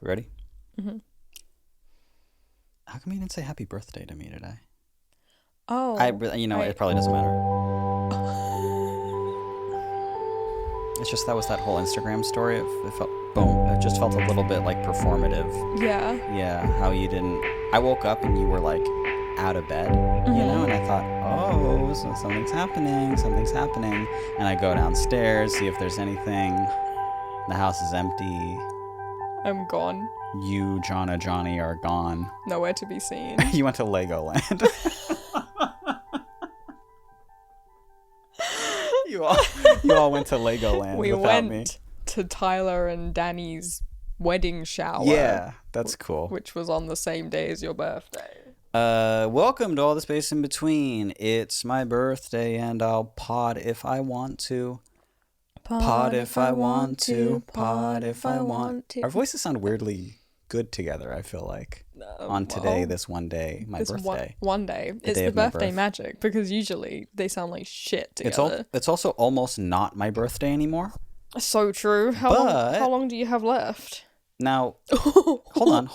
Ready? Mm-hmm. How come you didn't say happy birthday to me today? Oh. It probably doesn't matter. It's just that was that whole Instagram story. It felt, boom, it just felt a little bit like performative. Yeah. Yeah, how you didn't... I woke up and you were like out of bed, and I thought, oh, so something's happening. And I go downstairs, see if there's anything. The house is empty. I'm gone. You, Johnny are gone. Nowhere to be seen. You went to Legoland. You all went to Legoland without me. We went to Tyler and Danny's wedding shower. Yeah, that's cool. Which was on the same day as your birthday. Welcome to all the space in between. It's my birthday and I'll pod if I want to. Pod if I want to. Pod if I want to. Our voices sound weirdly good together, I feel like. On today, this one day, my birthday. One day. It's the birthday magic, because usually they sound like shit together. It's also almost not my birthday anymore. So true. How long do you have left? Now, hold on.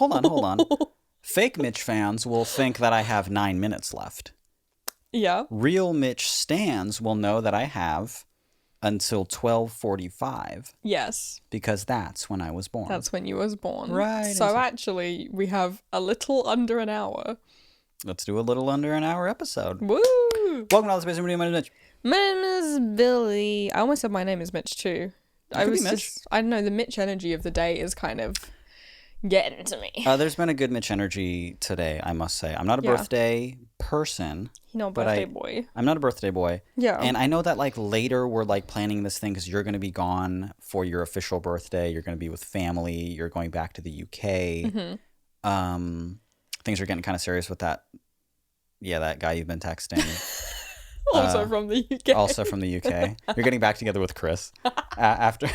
Fake Mitch fans will think that I have 9 minutes left. Yeah. Real Mitch stans will know that I have until 12:45. Yes. Because that's when I was born. That's when you was born. Right. So actually, we have a little under an hour. Let's do a little under an hour episode. Woo! Welcome to all the space in between. My name is Mitch. My name is Billy. I almost said my name is Mitch too. I don't know, the Mitch energy of the day is kind of getting to me. There's been a good Mitch energy today, I must say. I'm not a birthday person. Boy. I'm not a birthday boy. Yeah. And I know that like later we're like planning this thing because you're going to be gone for your official birthday. You're going to be with family. You're going back to the UK. Mm-hmm. Things are getting kind of serious with that. Yeah, that guy you've been texting. Also from the UK. Also from the UK. You're getting back together with Chris. After,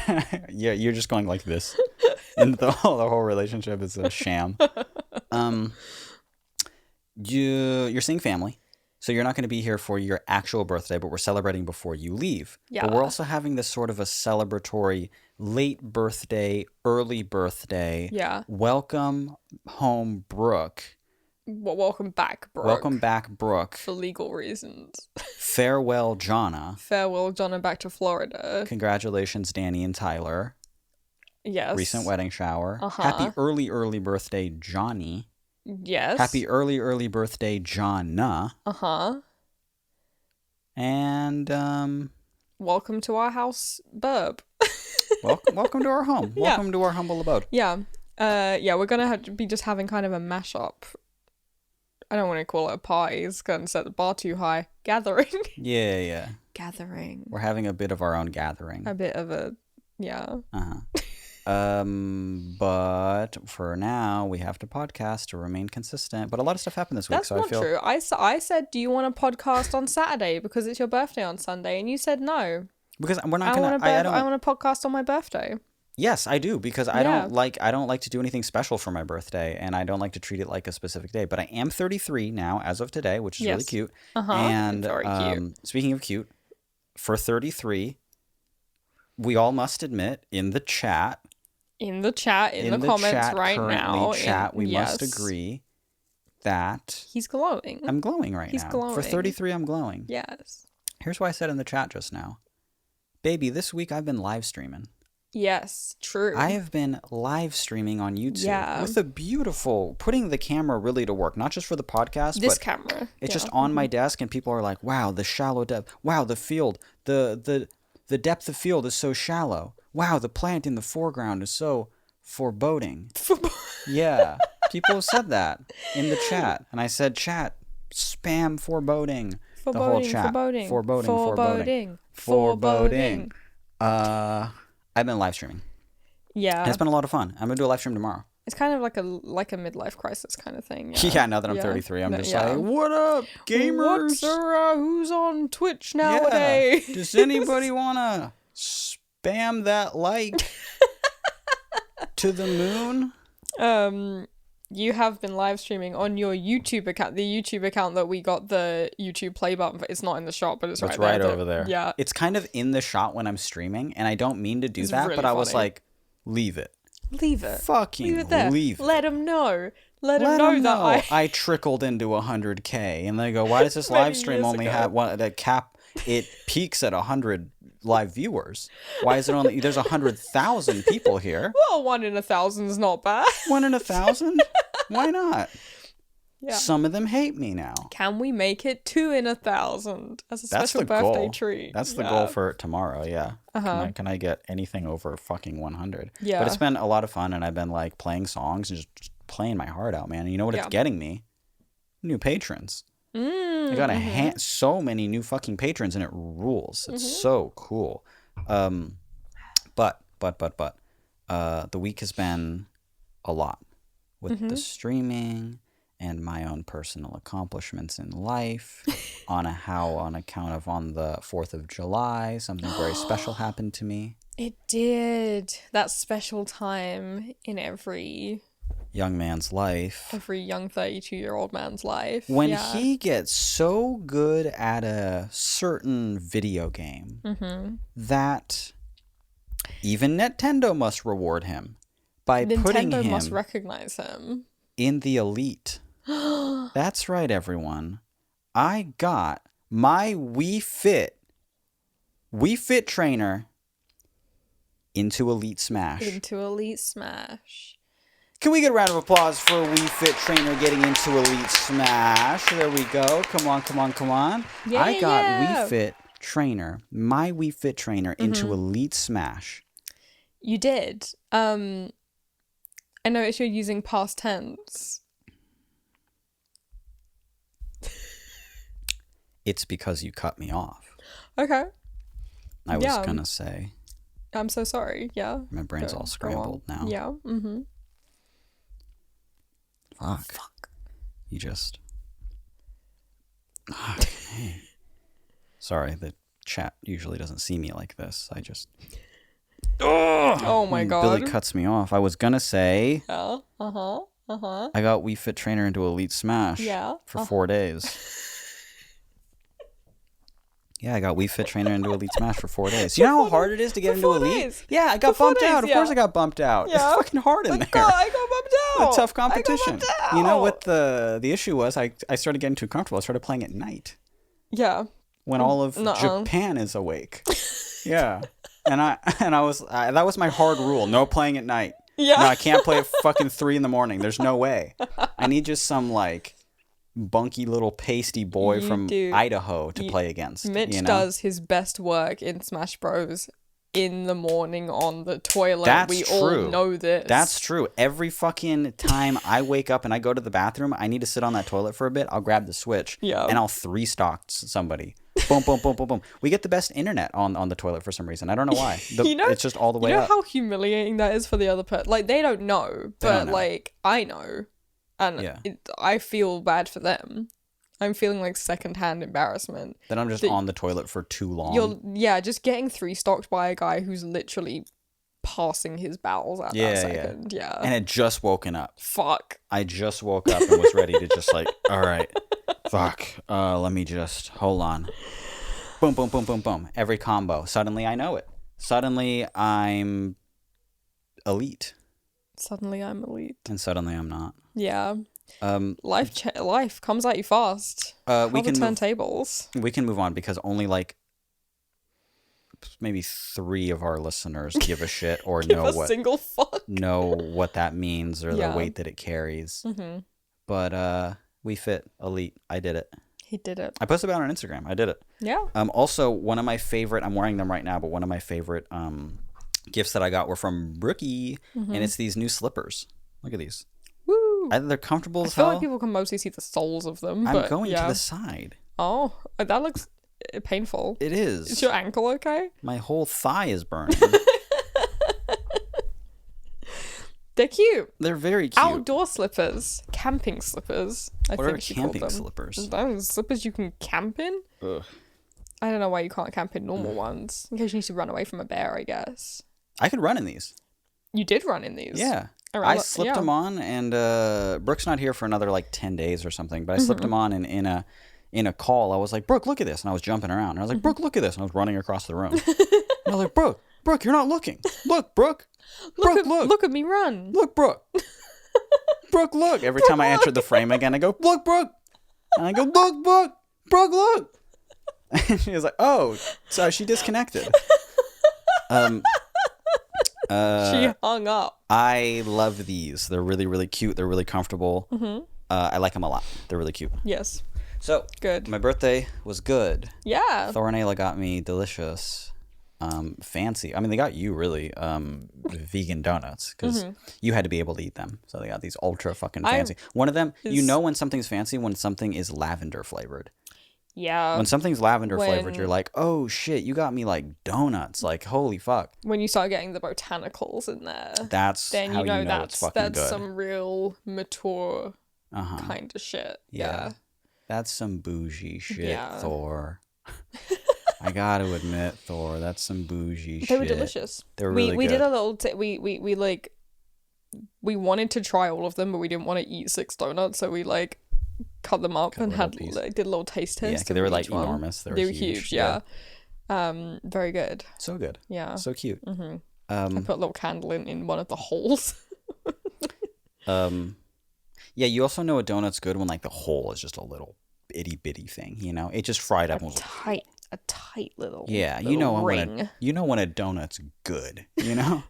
yeah, you're just going like this. And the whole relationship is a sham. You're seeing family. So you're not going to be here for your actual birthday, but we're celebrating before you leave. Yeah. But we're also having this sort of a celebratory late birthday, early birthday. Yeah. Welcome home, Brooke. Well, welcome back, Brooke. Welcome back, Brooke. For legal reasons. Farewell, Jonna. Farewell, Jonna, back to Florida. Congratulations, Danny and Tyler. Yes. Recent wedding shower. Uh-huh. Happy early birthday, Johnny. Yes. Happy early birthday, Jonna. Uh-huh. And, welcome to our house, Burb. welcome to our home. Yeah. Welcome to our humble abode. Yeah. We're gonna be just having kind of a mashup. I don't want to call it a party. It's going to set the bar too high. Gathering. Yeah. Gathering. We're having a bit of our own gathering. A bit of a, yeah. Uh-huh. But for now, we have to podcast to remain consistent. But a lot of stuff happened this week, That's not true. I said, do you want a podcast on Saturday because it's your birthday on Sunday? And you said no. Because we're not gonna. I want a podcast on my birthday. Yes, I do, because I don't like to do anything special for my birthday, and I don't like to treat it like a specific day. But I am 33 now, as of today, which is really cute. And very cute. Speaking of cute, for 33, we all must admit in the chat, in the comments right now, we must agree that he's glowing. I'm glowing right now. He's glowing. For 33, I'm glowing. Yes. Here's what I said in the chat just now. Baby, this week I've been live streaming. Yes, true. I have been live streaming on YouTube with a beautiful, putting the camera really to work, not just for the podcast, this but camera. It's just on my desk, and people are like, "Wow, the shallow depth. Wow, the field. The depth of field is so shallow. Wow, the plant in the foreground is so foreboding." Yeah, people have said that in the chat, and I said, "Chat, spam foreboding." The whole chat. Foreboding. I've been live streaming. Yeah. And it's been a lot of fun. I'm going to do a live stream tomorrow. It's kind of like a midlife crisis kind of thing. Yeah, now that I'm 33, I'm just like, what up, gamers? Who's on Twitch nowadays? Yeah. Does anybody want to spam that like to the moon? You have been live streaming on your YouTube account, the YouTube account that we got the YouTube play button for. It's not in the shot, but it's right over there. Yeah. It's kind of in the shot when I'm streaming, and I don't mean to do that, really but I was like, leave it. Leave it. Fucking leave it there. leave it. Let them know. Let them Let know them that know I trickled into 100K. And they go, why does this live stream only have one that cap? It peaks at 100 live viewers. Why is it only? There's 100,000 people here. Well, 1 in 1,000 is not bad. 1 in 1,000? Why not? Yeah. Some of them hate me now. Can we make it 2 in 1,000 as a special birthday treat? That's the goal for tomorrow. Yeah. Can I get anything over fucking 100? Yeah. But it's been a lot of fun, and I've been like playing songs and just playing my heart out, man. And you know what it's getting me? New patrons. I got so many new fucking patrons, and it rules. It's so cool. But the week has been a lot with the streaming and my own personal accomplishments in life. on account of on the 4th of July, something very special happened to me. It did. That special time in every young man's life. Every young 32-year-old man's life. When he gets so good at a certain video game that even Nintendo must reward him by putting him... Nintendo must recognize him. ...in the elite. That's right, everyone. I got my Wii Fit trainer into Elite Smash. Into Elite Smash. Can we get a round of applause for a Wii Fit trainer getting into Elite Smash? There we go. Come on. Yeah, I got Wii Fit trainer, my Wii Fit trainer into Elite Smash. You did. I noticed you're using past tense. It's because you cut me off. Okay. I was gonna say. I'm so sorry. Yeah. My brain's all scrambled now. Yeah. Fuck. You just... Okay. Sorry, the chat usually doesn't see me like this. I just... Oh my god. Billy cuts me off. I was gonna say... Yeah. I got Wii Fit Trainer into Elite Smash. Yeah. For 4 days. Yeah, I got Wii Fit Trainer into Elite Smash for 4 days. You know how hard it is to get into Elite? Days. Yeah, I got bumped out. Of course I got bumped out. Yeah. It's fucking hard in there. I got bumped out. It's a tough competition. You know what the issue was? I started getting too comfortable. I started playing at night. Yeah. When all of Japan is awake. Yeah. And I was that was my hard rule. No playing at night. Yeah. No, I can't play at fucking 3 a.m. There's no way. I need just some like bunky little pasty boy from Idaho to play against. Mitch does his best work in Smash Bros. In the morning on the toilet. That's true. All know this. That's true. Every fucking time I wake up and I go to the bathroom, I need to sit on that toilet for a bit. I'll grab the Switch and I'll 3-stock somebody. Boom, boom, boom, boom, boom. We get the best internet on the toilet for some reason. I don't know why. It's just all the way up. You know how humiliating that is for the other person? Like, they don't know, but like, I know. And I feel bad for them. I'm feeling like secondhand embarrassment. Then I'm just on the toilet for too long. Just getting 3-stocked by a guy who's literally passing his bowels at that second. Yeah. And had just woken up. Fuck. I just woke up and was ready to just like, all right, fuck. Let me just, hold on. Boom, boom, boom, boom, boom. Every combo. Suddenly I know it. Suddenly I'm elite. Suddenly I'm elite. And suddenly I'm not. Yeah. Life comes at you fast. We can turn tables. We can move on because only like maybe 3 of our listeners give a shit or know what that means or the weight that it carries. But we fit elite. I did it. He did it. I posted about it on Instagram. I did it. Yeah. Also, one of my favorite. I'm wearing them right now, but one of my favorite gifts that I got were from Brookie, and it's these new slippers. Look at these. Woo! They're comfortable as hell. I feel like people can mostly see the soles of them. I'm going to the side. Oh, that looks painful. It is. Is your ankle okay? My whole thigh is burning. They're cute. They're very cute. Outdoor slippers. Camping slippers. What are camping slippers? Those slippers you can camp in? Ugh. I don't know why you can't camp in normal ones. In case you need to run away from a bear, I guess. I could run in these. You did run in these? Yeah. I slipped them on, and Brooke's not here for another like 10 days or something, but I slipped them on in a call. I was like, Brooke, look at this. And I was jumping around. And I was like, Brooke, look at this. And I was running across the room. And I was like, Brooke, Brooke, you're not looking. Look, Brooke. Brooke, look. Look at me run. Look, Brooke. Brooke, look. Every time I enter the frame again, I go, look, Brooke. And I go, look, Brooke. Brooke, look. And she was like, oh, sorry, she disconnected. She hung up. I love these. They're really, really cute. They're really comfortable. Mm-hmm. I like them a lot. They're really cute. Yes. So, good. My birthday was good. Yeah. Thor and Ayla got me delicious, fancy. I mean, they got you really vegan donuts because you had to be able to eat them. So they got these ultra fucking fancy. One of them, you know when something's fancy when something is lavender flavored. Yeah. When something's lavender flavored, you're like, oh shit, you got me like donuts. Like, holy fuck. When you start getting the botanicals in there, then how you know it's fucking good. That's some real mature kind of shit. Yeah. That's some bougie shit, Thor. I gotta admit, Thor, that's some bougie shit. They were delicious. They were really good. We did a little, we wanted to try all of them, but we didn't want to eat 6 donuts, so we like cut them up and did a little taste test. Yeah, because they were like enormous. They were huge. Yeah. Very good. So good. Yeah. So cute. Mm-hmm. I put a little candle in one of the holes. Yeah, you also know a donut's good when like the hole is just a little itty bitty thing, you know? It just fried up. A tight little you know ring. When a donut's good, you know?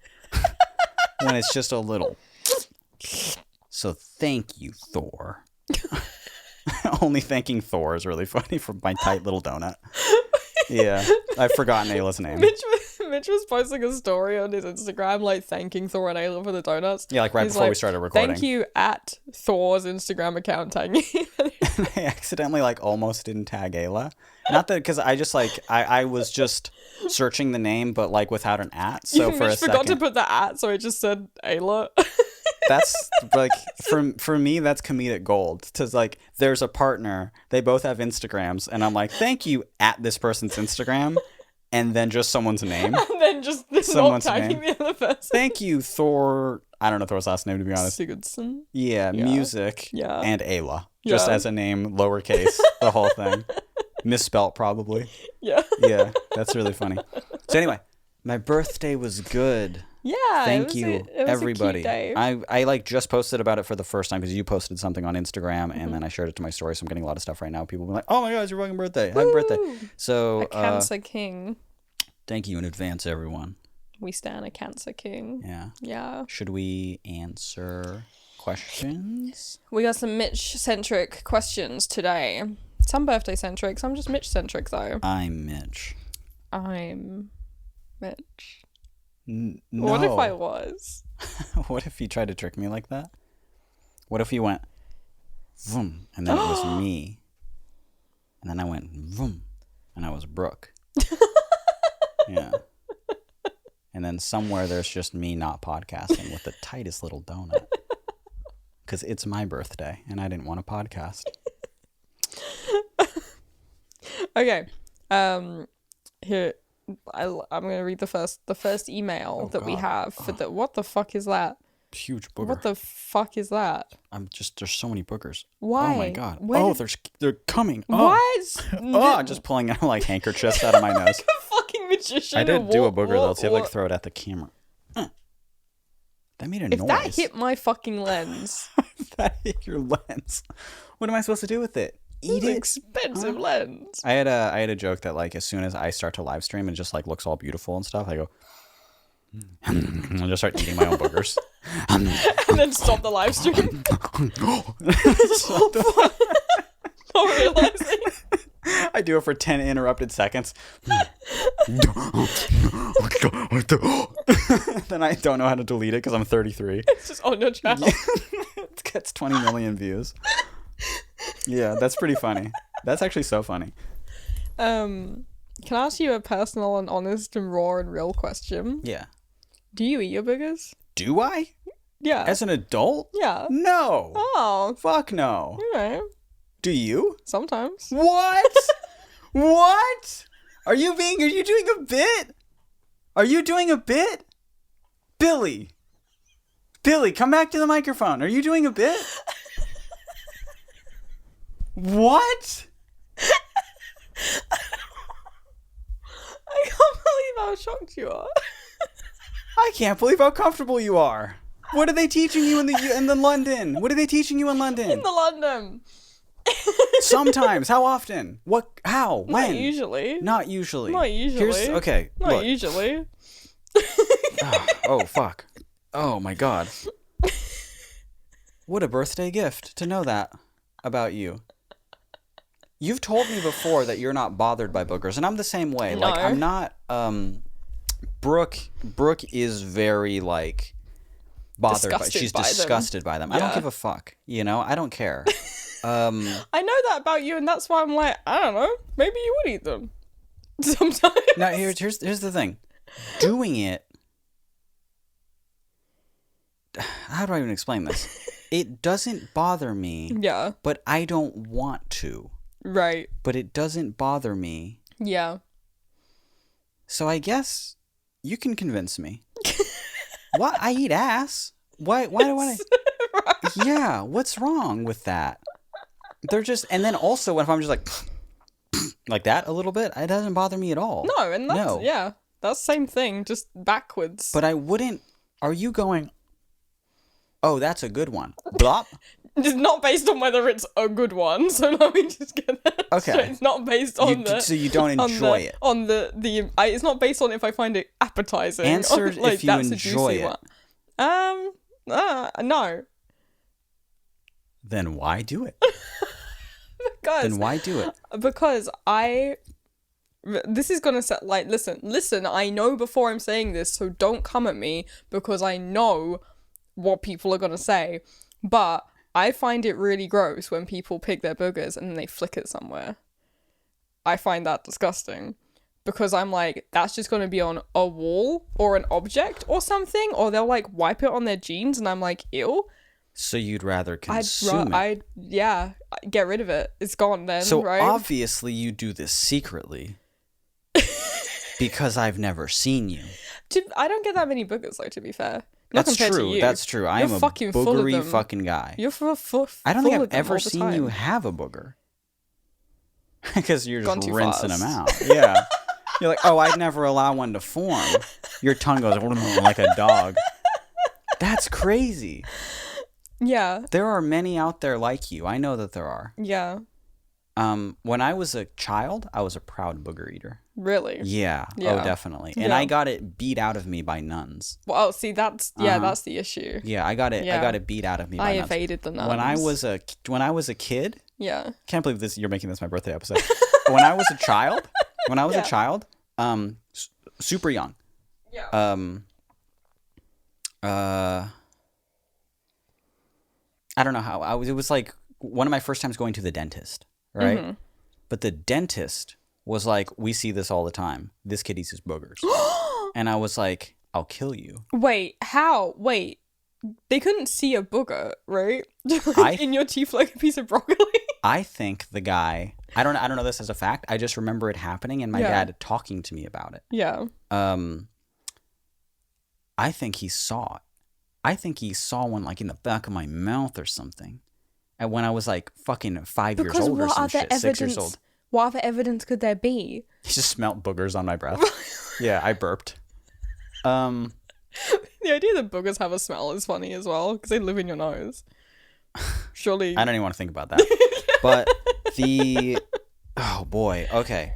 When it's just a little. So thank you, Thor. Only thanking Thor is really funny for my tight little donut. Yeah, I've forgotten Ayla's name. Mitch was posting a story on his Instagram, like thanking Thor and Ayla for the donuts. Yeah, like before we started recording. Thank you at Thor's Instagram account, tagging me. I accidentally like almost didn't tag Ayla. Not that because I just like I was just searching the name, but like without an at. So for Mitch forgot to put the at, so it just said Ayla. That's like for me that's comedic gold. Cause like there's a partner, they both have Instagrams, and I'm like, thank you at this person's Instagram, and then just someone's name, and then just someone's not tagging the other person. Thank you, Thor. I don't know Thor's last name to be honest. Sigurdsson. Yeah, music. Yeah, and Ayla, just as a name, lowercase, the whole thing, misspelt probably. Yeah, that's really funny. So anyway, my birthday was good. Yeah, thank you, everybody. A cute day. I like just posted about it for the first time because you posted something on Instagram and then I shared it to my story. So I'm getting a lot of stuff right now. People be like, "Oh my god, it's your fucking birthday! Happy birthday!" So a Cancer King. Thank you in advance, everyone. We stand a Cancer King. Yeah. Should we answer questions? We got some Mitch-centric questions today. Some birthday-centric, some just Mitch-centric though. I'm Mitch. I'm Mitch. No. What if I was? What if you tried to trick me like that? What if you went vroom and then it was me, and then I went vroom and I was Brooke? Yeah. And then somewhere there's just me not podcasting with the tightest little donut because it's my birthday and I didn't want to podcast. Okay. Here. I'm gonna read the first email that we have for the. What the fuck is that? Huge booger. What the fuck is that? There's so many boogers. Why? Oh my god. They're coming. What? I'm just pulling out like handkerchiefs out of my nose. Like a fucking magician. I did do a booger though. So you have like throw it at the camera. That made a noise. If that hit my fucking lens. If that hit your lens. What am I supposed to do with it? Eat it? Expensive lens. I had a joke that like as soon as I start to live stream and just like looks all beautiful and stuff, I go I'll just start eating my own boogers. And then stop the live stream. Not realizing. I do it for 10 interrupted seconds. Then I don't know how to delete it because I'm 33. It's just on your channel. It gets 20 million views. Yeah, that's pretty funny. That's actually so funny. Can I ask you a personal and honest and raw and real question? Yeah. Do you eat your boogers? Do I? Yeah. As an adult? Yeah. No. Oh. Fuck no. Okay. Do you? Sometimes. What? What? Are you doing a bit? Are you doing a bit? Billy, come back to the microphone. Are you doing a bit? What? I can't believe how shocked you are. I can't believe how comfortable you are. What are they teaching you in the London? What are they teaching you in London? In the London. Sometimes. How often? What? How? When? Not usually. Not usually. Not usually. Okay. Not look. usually. Oh, fuck. Oh, my God. What a birthday gift to know that about you. You've told me before that you're not bothered by boogers, and I'm the same way. No. Like, I'm not, Brooke is very, like, bothered by, she's disgusted by them. Yeah. I don't give a fuck, you know? I don't care. I know that about you, and that's why I'm like, I don't know, maybe you would eat them. Sometimes. Now, here's the thing. Doing it, how do I even explain this? It doesn't bother me. Yeah. But I don't want to. Right. But it doesn't bother me. Yeah. So I guess you can convince me. What? I eat ass. Why do I? Yeah. What's wrong with that? They're just, and then also if I'm just like that a little bit, it doesn't bother me at all. No, and that's, yeah, that's the same thing, just backwards. But I wouldn't, are you going, oh, that's a good one. Blop. It's not based on whether it's a good one, so let me just get that. Okay. So it's not based on so you don't enjoy it. It's not based on if I find it appetizing. Answer if you enjoy it. No. Then why do it? Then why do it? Because this is gonna set, like, listen, I know before I'm saying this, so don't come at me, because I know what people are gonna say, but I find it really gross when people pick their boogers and then they flick it somewhere. I find that disgusting, because I'm like, that's just gonna be on a wall or an object or something, or they'll like wipe it on their jeans, and I'm like, ew. So you'd rather consume it? Yeah, get rid of it. It's gone then, so right? So obviously you do this secretly. Because I've never seen you. I don't get that many boogers, though, to be fair. That's true. That's true. I am a boogery fucking guy. You're I don't think I've ever seen you have a booger. Because you're just rinsing them out. Yeah. You're like, oh, I'd never allow one to form. Your tongue goes like a dog. That's crazy. Yeah. There are many out there like you. I know that there are. Yeah. When I was a child, I was a proud booger eater. Really? Yeah. Oh, definitely. And I got it beat out of me by nuns. Well, see, that's the issue. Yeah, I got it beat out of me by nuns. I evaded the nuns. When I was a kid. Yeah. Can't believe this. You're making this my birthday episode. When I was a child, super young. Yeah. I don't know how it was like one of my first times going to the dentist, right? Mm-hmm. But the dentist was like, we see this all the time. This kid eats his boogers. And I was like, I'll kill you. Wait, how? Wait, they couldn't see a booger, right? In your teeth like a piece of broccoli? I think the guy, I don't know this as a fact. I just remember it happening and my dad talking to me about it. Yeah. I think he saw it. I think he saw one like in the back of my mouth or something. And when I was like fucking 5 years old or some shit, 6 years old. What other evidence could there be? He just smelled boogers on my breath. Yeah, I burped. The idea that boogers have a smell is funny as well, because they live in your nose. Surely. I don't even want to think about that. But oh boy, okay.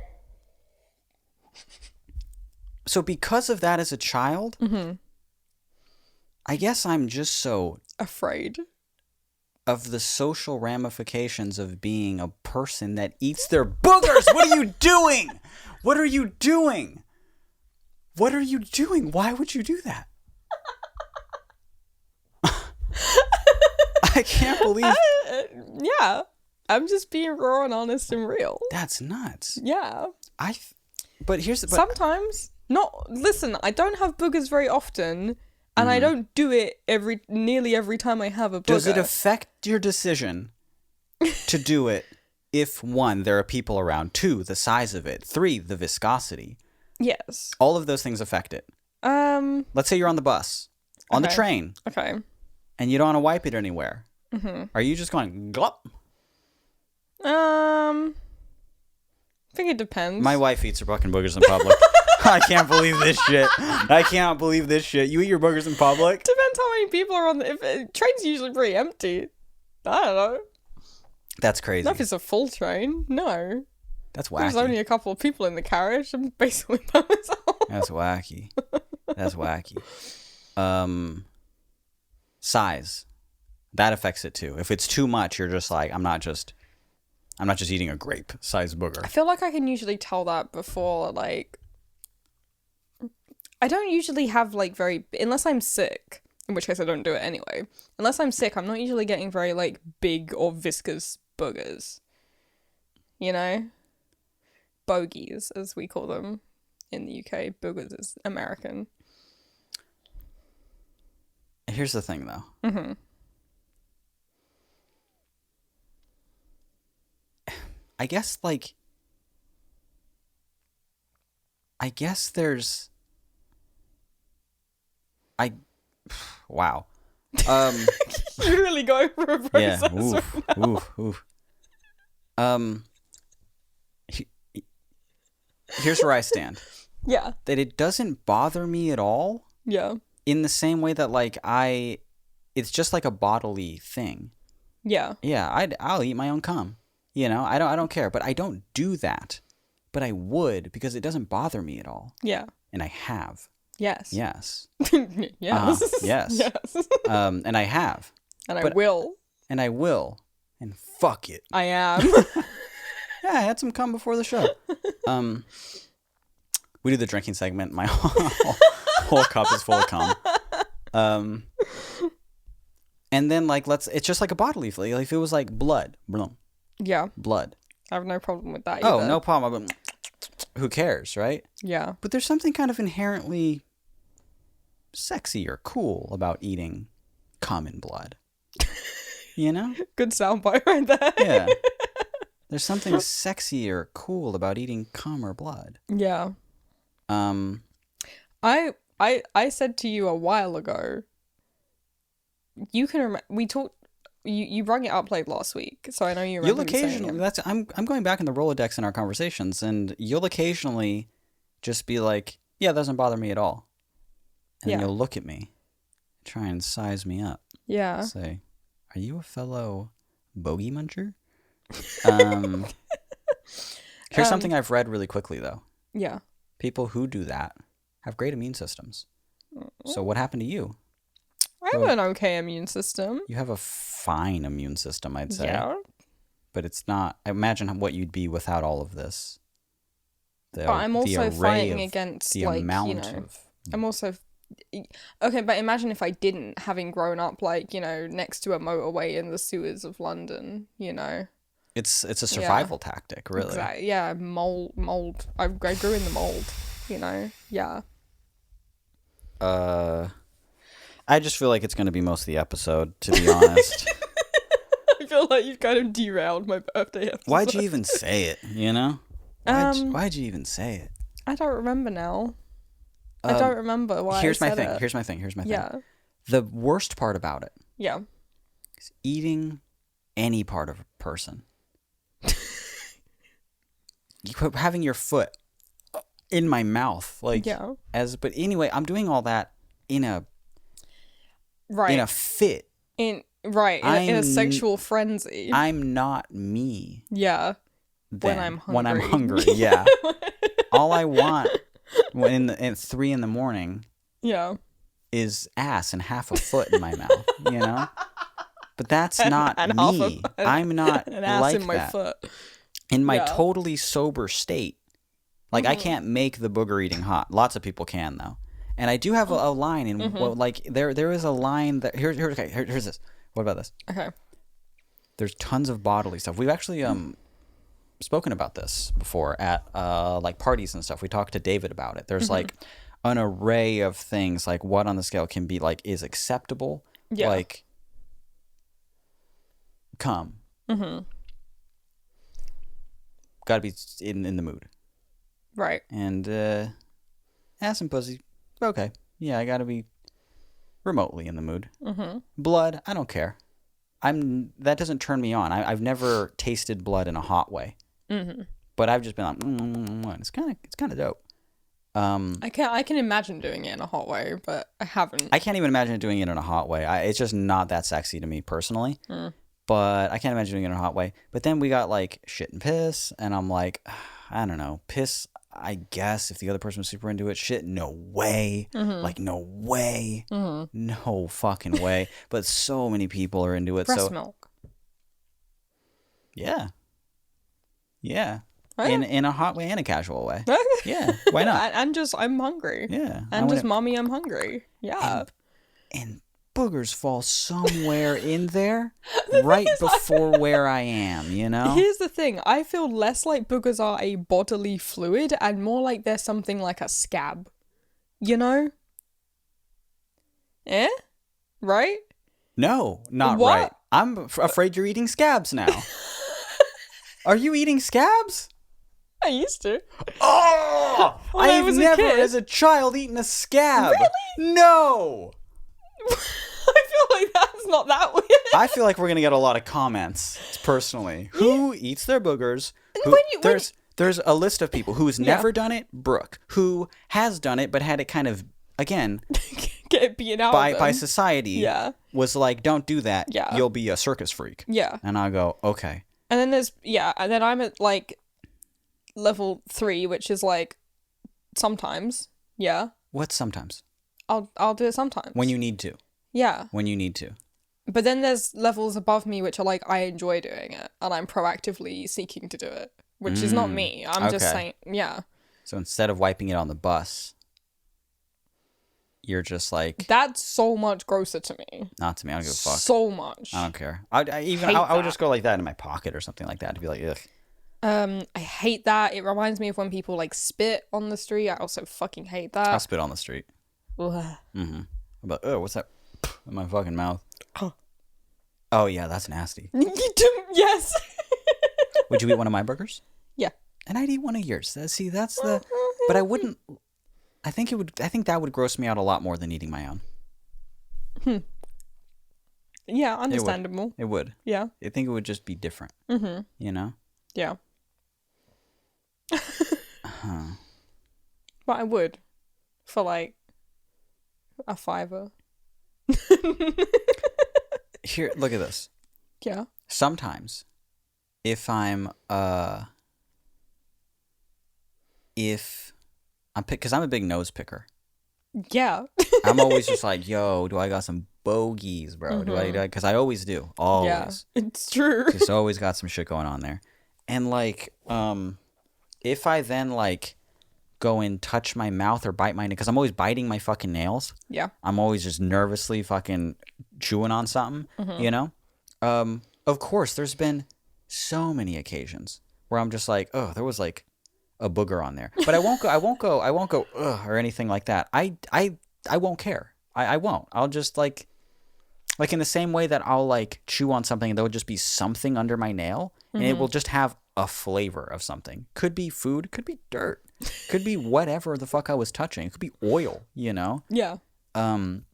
So because of that as a child, I guess I'm just so afraid of the social ramifications of being a person that eats their boogers. What are you doing? What are you doing? What are you doing? Why would you do that? I can't believe. Yeah, I'm just being raw and honest and real. That's nuts. Yeah. But sometimes not. Listen, I don't have boogers very often. And I don't do it nearly every time I have a booger. Does it affect your decision to do it if, 1, there are people around, 2, the size of it, 3, the viscosity? Yes. All of those things affect it. Let's say you're on the bus, on the train. Okay. And you don't want to wipe it anywhere. Mm-hmm. Are you just going glop? I think it depends. My wife eats her fucking boogers in public. I can't believe this shit. I can't believe this shit. You eat your boogers in public? Depends how many people are on the... train's usually pretty empty. I don't know. That's crazy. Not if it's a full train. No. That's wacky. There's only a couple of people in the carriage. I'm basically by myself. That's wacky. That's wacky. Size. That affects it too. If it's too much, you're just like, I'm not just eating a grape-sized booger. I feel like I can usually tell that before, like... I don't usually have, like, very... Unless I'm sick, in which case I don't do it anyway. Unless I'm sick, I'm not usually getting very, like, big or viscous boogers. You know? Bogeys, as we call them in the UK. Boogers is American. Here's the thing, though. Mm-hmm. I guess, like... I guess there's... Wow. You're really going for a process. Yeah. Oof. Right now. Oof. Here's where I stand. Yeah. That it doesn't bother me at all. Yeah. In the same way that, like, it's just like a bodily thing. Yeah. Yeah, I'll eat my own cum. You know, I don't care, but I don't do that. But I would, because it doesn't bother me at all. Yeah. And I have. Yes. Yes. Yes. Yes. Yes. And I have. And I will. And I will. And fuck it. I am. Yeah, I had some cum before the show. We do the drinking segment. My whole cup is full of cum. And then, like, it's just like a bodily feeling. Like, if it was like blood. Yeah. Blood. I have no problem with that Oh, either. no problem. Who cares, right? Yeah. But there's something kind of inherently sexy or cool about eating cum and blood. You know? Good soundbite right there. Yeah. There's something sexy or cool about eating cum or blood. Yeah. I said to you a while ago, you can remember, we talked, you brought it up like last week, so I know you remember. You'll occasionally, I'm going back in the Rolodex in our conversations, and you'll occasionally just be like, yeah, that doesn't bother me at all. And then you'll look at me, try and size me up. Yeah. Say, are you a fellow bogey muncher? Here's something I've read really quickly, though. Yeah. People who do that have great immune systems. So what happened to you? I have an okay immune system. You have a fine immune system, I'd say. Yeah. But it's not... I imagine what you'd be without all of this. But I'm also fighting against, the like, amount you know... of... I'm also... Okay, but imagine if I didn't, having grown up, like, you know, next to a motorway in the sewers of London, you know... It's a survival tactic, really. Exactly. Yeah, mold. I grew in the mold, you know? Yeah. I just feel like it's going to be most of the episode, to be honest. I feel like you've kind of derailed my birthday episode. Why'd you even say it, you know? Why'd you even say it? I don't remember now. I don't remember why Here's I my said thing. it. Here's my thing. Yeah. The worst part about it Yeah. is eating any part of a person. Having your foot in my mouth, like, Yeah. but anyway, I'm doing all that in a fit. In a sexual frenzy. I'm not me. Yeah. Then, When I'm hungry. Yeah. All I want at 3 a.m. Yeah. is ass and half a foot in my mouth, you know? But that's not me. I'm not an ass like in my that. foot. In my totally sober state, like, I can't make the booger eating hot. Lots of people can, though. And I do have a line in, well, like, there is a line that here's this. What about this? Okay. There's tons of bodily stuff. We've actually spoken about this before at like parties and stuff. We talked to David about it. There's like an array of things, like what on the scale can be like is acceptable. Yeah. Like cum. Gotta be in the mood. Right. And ass and pussy, okay. Yeah, I gotta be remotely in the mood. Blood, I don't care. That doesn't turn me on. I've never tasted blood in a hot way. But I've just been like, it's kind of dope. I can imagine doing it in a hot way, but I haven't. I can't even imagine doing it in a hot way. It's just not that sexy to me personally. But I can't imagine doing it in a hot way. But then we got like shit and piss, and I'm like, I don't know, piss. I guess if the other person was super into it, shit, no way. Like, no way. No fucking way. But so many people are into it. Breast milk. Yeah. Yeah. Oh, yeah. In a hot way and a casual way. Yeah. Why not? And just, I'm hungry. Yeah. And just, mommy, I'm hungry. Yeah. And boogers fall somewhere in there right before where I am, you know? Here's the thing. I feel less like boogers are a bodily fluid and more like they're something like a scab. You know? Eh? Right? No, not What? right. I'm afraid you're eating scabs now. Are you eating scabs? I used to. Oh! When I I've was a never, kid. as a child, eaten a scab. Really? No! I feel like that's not that weird. I feel like we're gonna get a lot of comments, personally. Who eats their boogers? There's a list of people who's never done it. Brooke, who has done it but had it kind of, again, Get it beaten out by society. Yeah. Was like, don't do that. Yeah. You'll be a circus freak. Yeah. And I go, okay. And then and then I'm at like level 3, which is like sometimes. Yeah. What sometimes? I'll do it sometimes. When you need to. Yeah. When you need to. But then there's levels above me which are like I enjoy doing it and I'm proactively seeking to do it, which is not me. I'm just saying, yeah. So instead of wiping it on the bus, you're just like, that's so much grosser to me. not to me. I don't give a fuck. So much. I don't care. I would just go like that in my pocket or something like that to be like, ugh. I hate that. It reminds me of when people like spit on the street. I also fucking hate that. I'll spit on the street. Ugh. I'm like, oh, what's that in my fucking mouth? Oh yeah, that's nasty. Yes. Would you eat one of my burgers? Yeah. And I'd eat one of yours. See, that's the. But I wouldn't. I think that would gross me out a lot more than eating my own. Yeah, understandable. It would. Yeah. I think it would just be different. You know? Yeah. But I would. For like a $5. Here, look at this. Yeah. Sometimes, if I'm because I'm a big nose picker. Yeah. I'm always just like, yo, do I got some bogeys, bro? Do I? Because I always do. Always. Yeah, it's true. Just always got some shit going on there. And like, if I then like go and touch my mouth or bite my nail, because I'm always biting my fucking nails. Yeah. I'm always just nervously fucking chewing on something, you know? Of course, there's been so many occasions where I'm just like, oh, there was like a booger on there. But I won't go, ugh, or anything like that. I won't care. I won't. I'll just like in the same way that I'll like chew on something and there will just be something under my nail and it will just have a flavor of something. Could be food, could be dirt, could be whatever the fuck I was touching. It could be oil, you know? Yeah. I'm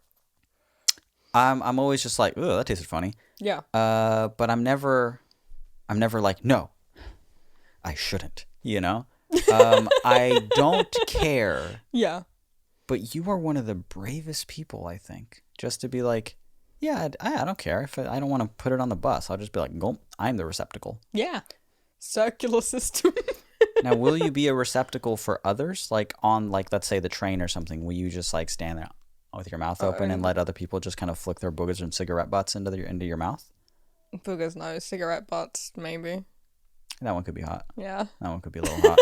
always just like, oh, that tasted funny. Yeah. But I'm never like, no, I shouldn't, you know? I don't care. Yeah. But you are one of the bravest people, I think, just to be like, yeah, I don't care. If I don't want to put it on the bus, I'll just be like, gulp, I'm the receptacle. Yeah. Circular system. Now, will you be a receptacle for others? Like on, like, let's say the train or something, will you just like stand there with your mouth open and let other people just kind of flick their boogers and cigarette butts into your mouth? Boogers, no. Cigarette butts, maybe. That one could be hot. Yeah. That one could be a little hot.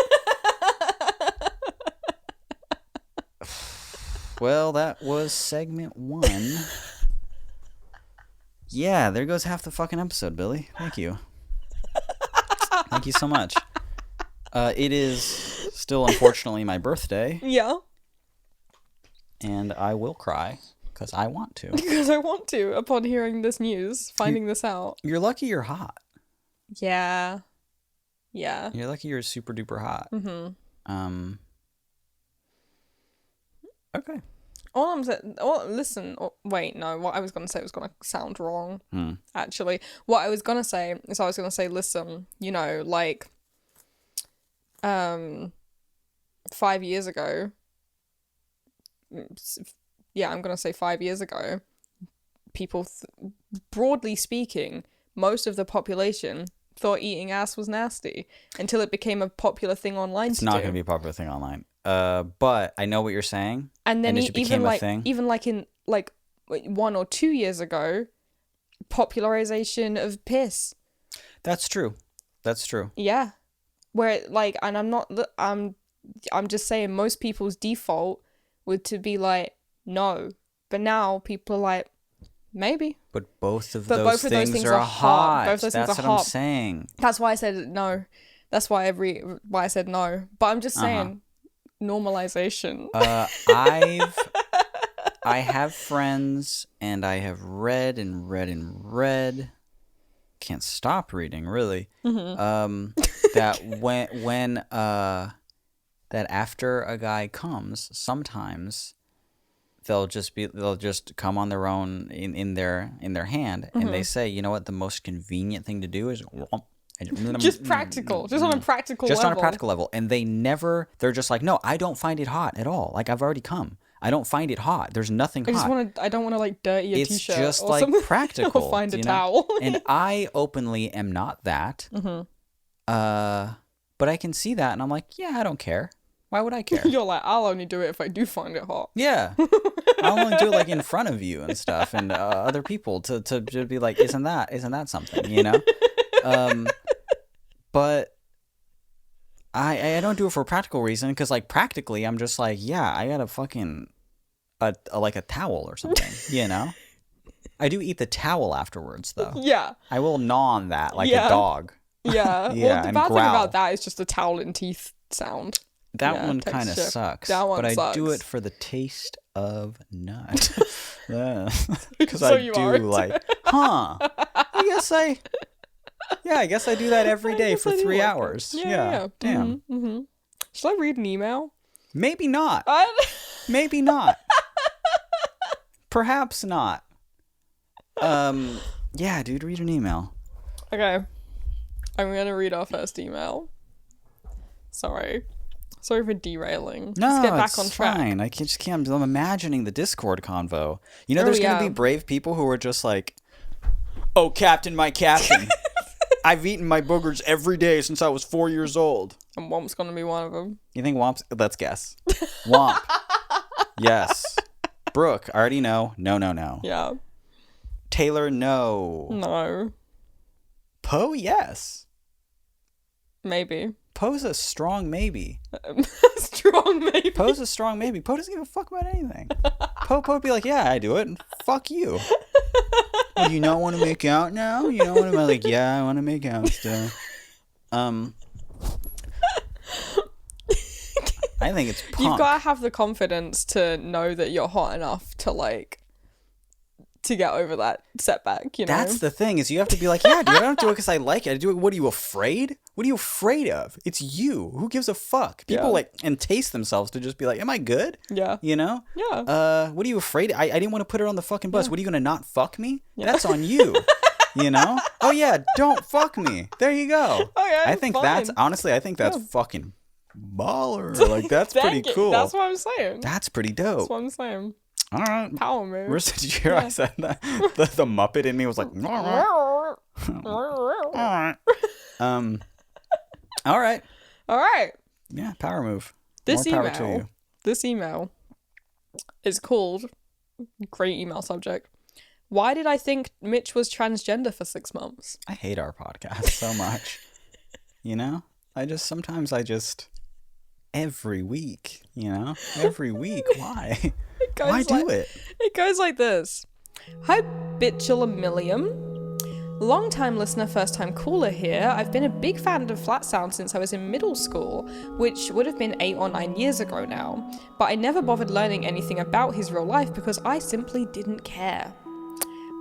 Well, that was segment 1. Yeah, there goes half the fucking episode, Billy. Thank you. Thank you so much. It is still, unfortunately, my birthday. Yeah. And I will cry, because I want to. Because I want to, upon hearing this news, finding this out. You're lucky you're hot. Yeah. Yeah. You're lucky you're super duper hot. Okay. All I'm saying, listen, wait, no, what I was going to say was going to sound wrong, actually. What I was going to say is listen, you know, like, 5 years ago, I'm gonna say 5 years ago, people, broadly speaking, most of the population thought eating ass was nasty until it became a popular thing online. It's not going to be a popular thing online. But I know what you're saying. And then it just became a thing. Even like in like 1 or 2 years ago, popularization of piss. That's true. That's true. Yeah. Where like, and I'm just saying most people's default would to be like, no. But now people are like, maybe. But both of those things are hot. Both those That's things are what hot. I'm saying. That's why I said no. That's why I said no. But I'm just saying, normalization. I have friends, and I have read and read and read. Can't stop reading, really. That when that after a guy comes, sometimes they'll just come on their own in their hand, and they say, you know what, the most convenient thing to do is just practical, just on a practical level. Just on a practical level, and they're just like, no, I don't find it hot at all. Like, I've already come. I don't find it hot. There's nothing hot. I don't want to like dirty your t-shirt. It's just or like something. practical. Or find a towel. And I openly am not that. But I can see that, and I'm like, yeah, I don't care. Why would I care? You're like, I'll only do it if I do find it hot. Yeah. I'll only do it like in front of you and stuff, and other people to be like, isn't that something, you know? But I don't do it for a practical reason, because like practically I'm just like, yeah, I got a fucking like a towel or something, you know? I do eat the towel afterwards though. Yeah. I will gnaw on that like a dog. Yeah. Yeah, well, the and bad thing growl. about that is just the towel and teeth sound. That one kind of sucks. That one but sucks. I do it for the taste of nut. Because So I you do aren't. like, I guess I do that every day for 3 hours. Yeah. Damn. Mm-hmm. Should I read an email? Maybe not. Maybe not. Perhaps not. Yeah, dude, read an email. Okay. I'm going to read our first email. Sorry for derailing. No, Let's get back on track. Fine. I just can't. I'm imagining the Discord convo. You know, there's going to be brave people who are just like, oh, Captain, my Captain. I've eaten my boogers every day since I was 4 years old. And Womp's going to be one of them. You think Womp's? Let's guess. Womp. Yes. Brooke, I already know. No. Yeah. Taylor, no. No. Poe, yes. Maybe. Poe's a strong maybe. Strong maybe. Poe's a strong maybe. Poe doesn't give a fuck about anything. Poe would be like, yeah, I do it, and fuck you. Oh, you not want to make out now? You don't want to be like, yeah, I want to make out still. I think it's punk. You've got to have the confidence to know that you're hot enough to like to get over that setback, you know? That's the thing, is you have to be like, yeah, dude, I don't do it because I like it. I do it. What are you afraid? What are you afraid of? It's you. Who gives a fuck? People like and taste themselves to just be like, am I good? Yeah. You know? Yeah. What are you afraid of? I didn't want to put her on the fucking bus. What are you gonna not fuck me? Yeah. That's on you. You know? Oh yeah, don't fuck me. There you go. Okay, I think fine. that's fucking baller. Like that's pretty cool. That's what I'm saying. That's pretty dope. That's what I'm saying. All right. Power move. Did you hear I said that? The Muppet in me was like, all right. All right. All right. Yeah, power move. This More power to you. This email is called, great email subject, why did I think Mitch was transgender for 6 months? I hate our podcast so much. You know? Sometimes every week, you know? Every week. Why? Why do it? It goes like this. Hi, Bitchulamillium. Long-time listener, first-time caller here. I've been a big fan of Flat Sound since I was in middle school, which would have been 8 or 9 years ago now. But I never bothered learning anything about his real life because I simply didn't care.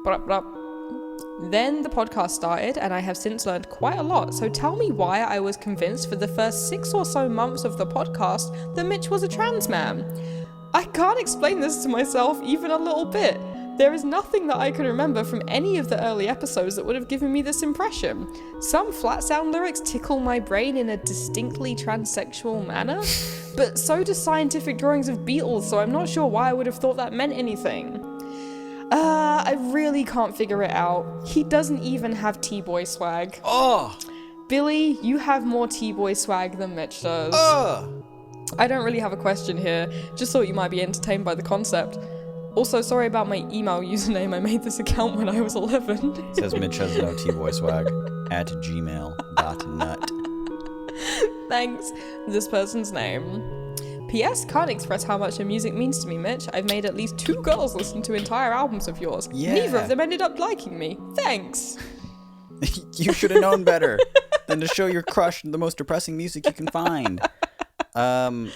Then the podcast started, and I have since learned quite a lot, so tell me why I was convinced for the first 6 or so months of the podcast that Mitch was a trans man. I can't explain this to myself even a little bit, There is nothing that I can remember from any of the early episodes that would have given me this impression. Some flat sound lyrics tickle my brain in a distinctly transsexual manner, but so do scientific drawings of beetles, so I'm not sure why I would have thought that meant anything. I really can't figure it out. He doesn't even have T-boy swag. Oh! Billy, you have more T-boy swag than Mitch does. I don't really have a question here, just thought you might be entertained by the concept. Also, sorry about my email username, I made this account when I was 11. Says Mitch has no T-boy swag at gmail.nut. Thanks, this person's name. P.S. Can't express how much your music means to me, Mitch. I've made at least 2 girls listen to entire albums of yours. Yeah. Neither of them ended up liking me. Thanks. You should have known better than to show your crush the most depressing music you can find. That's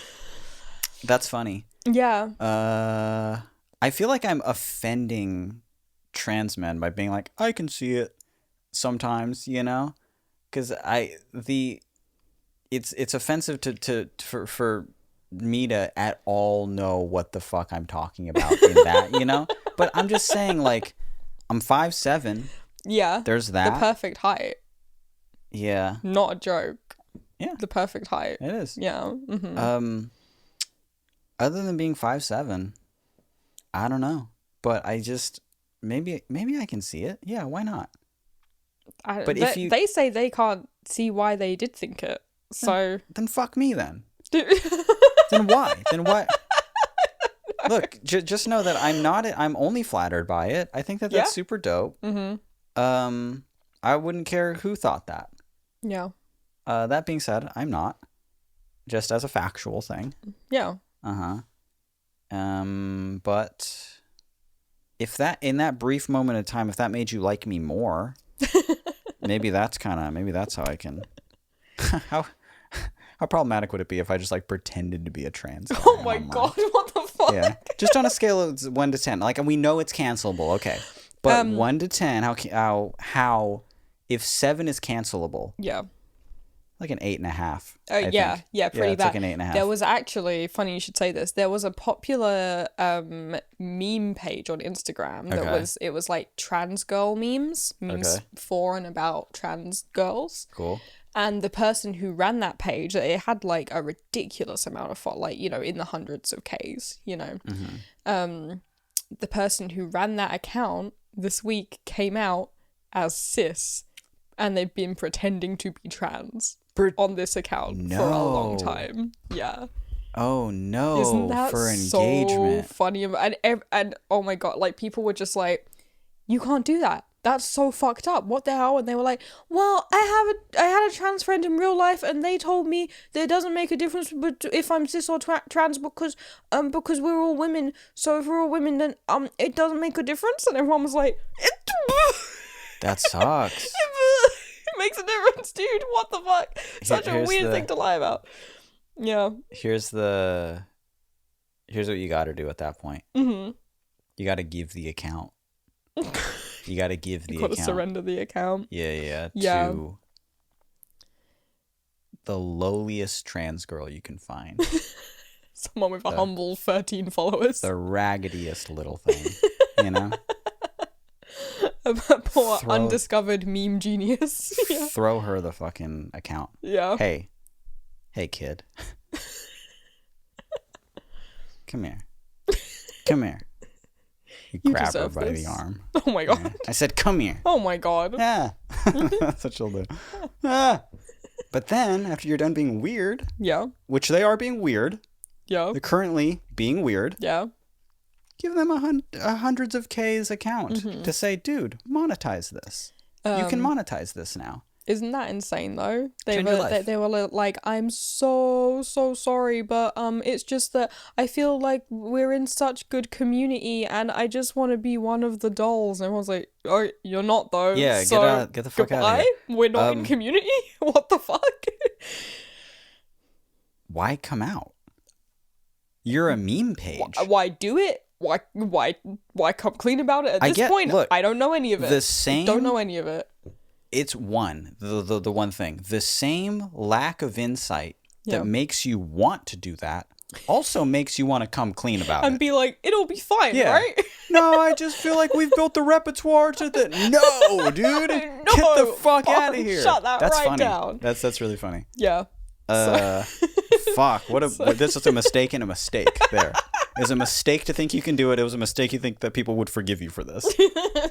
funny. Yeah. I feel like I'm offending trans men by being like, I can see it sometimes, you know? Because it's offensive for me to at all know what the fuck I'm talking about in that, you know? But I'm just saying, like, I'm 5'7". Yeah. There's that. The perfect height. Yeah. Not a joke. Yeah. The perfect height. It is. Yeah. Mm-hmm. Other than being 5'7", I don't know. But I just maybe I can see it. Yeah, why not? But if you... They say they can't see why they did think it. So then fuck me then. Then why? Look, just know that I'm only flattered by it. I think that's super dope. Mm-hmm. I wouldn't care who thought that. Yeah. That being said, I'm not. Just as a factual thing. Yeah. But if that, in that brief moment of time, if that made you like me more, maybe that's how I can... How problematic would it be if I just like pretended to be a trans guy? Oh my god, what the fuck? Yeah, just on a scale of 1 to 10. Like, we know it's cancelable, okay, but 1 to 10, how if 7 is cancelable? Yeah, like an 8.5. Yeah, pretty it's bad. Like an 8.5. There was actually, funny you should say this. There was a popular meme page on Instagram that was like trans girl memes for and about trans girls. Cool. And the person who ran that page, it had like a ridiculous amount of like, you know, in the hundreds of Ks, you know. Mm-hmm. The person who ran that account this week came out as cis, and they've been pretending to be trans on this account for a long time. Yeah. Oh no! Isn't that for so engagement? Funny? And oh my god, like people were just like, you can't do that. That's so fucked up. What the hell? And they were like, well, I had a trans friend in real life, and they told me that it doesn't make a difference but if I'm cis or trans because we're all women. So if we're all women, then it doesn't make a difference. And everyone was like, that sucks. It makes a difference, dude. What the fuck? Such a weird thing to lie about. Yeah. Here's what you got to do at that point. Mm-hmm. You got to give the account. You got to give the account. You got to surrender the account. Yeah. To the lowliest trans girl you can find. Someone with a humble 13 followers. The raggediest little thing, you know? A poor undiscovered meme genius. Yeah. Throw her the fucking account. Yeah. Hey kid. Come here. You grab her by the arm. Oh my god. Yeah. I said, come here. Oh my god. Yeah. That's what she'll do. But then, after you're done being weird, which they are being weird, they're currently being weird, give them hundreds of Ks account to say, dude, monetize this. You can monetize this now. Isn't that insane though? They were like, I'm so sorry, but it's just that I feel like we're in such good community, and I just want to be one of the dolls. And everyone's like, oh, you're not though. Yeah, so get the fuck out of here. We're not in community. What the fuck? Why come out? You're a meme page. Why do it? Why come clean about it at this point? Look, I don't know any of it. Don't know any of it. It's the one thing. The same lack of insight that makes you want to do that also makes you want to come clean about and it. be like, it'll be fine, Yeah. right? No, I just feel like we've built the repertoire to the... No, dude. No, Get the fuck out of here. shut that That's right funny. down. That's really funny. Yeah. Fuck. This is a mistake and a mistake there. It was a mistake to think you can do it. It was a mistake you think that people would forgive you for this.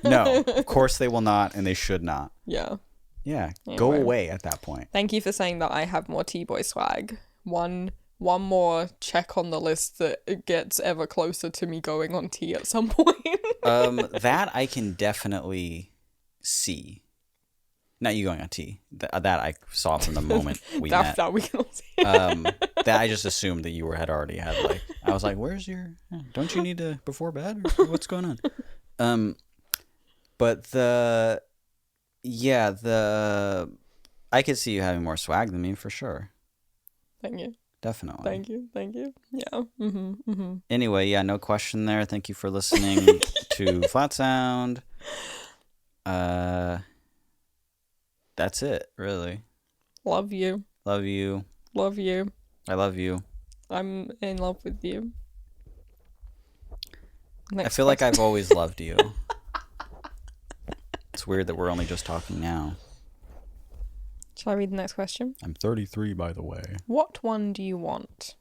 No, of course they will not, and they should not. Yeah. Yeah, Anyway. go away at that point. Thank you for saying that I have more T-boy swag. One more check on the list that it gets ever closer to me going on T at some point. That I can definitely see. Not you going on T. That I saw from the moment we met. That we can all see. That I just assumed that you had already had, like, I was like, where's your, don't you need to before bed or what's going on? But I could see you having more swag than me for sure. Thank you. Definitely. Thank you. Yeah. Anyway, yeah, no question there. Thank you for listening to Flat Sound. That's it, really. Love you. Love you. Love you. I love you. I'm in love with you. I feel like I've always loved you. It's weird that we're only just talking now. Shall I read the next question? I'm 33, by the way. What one do you want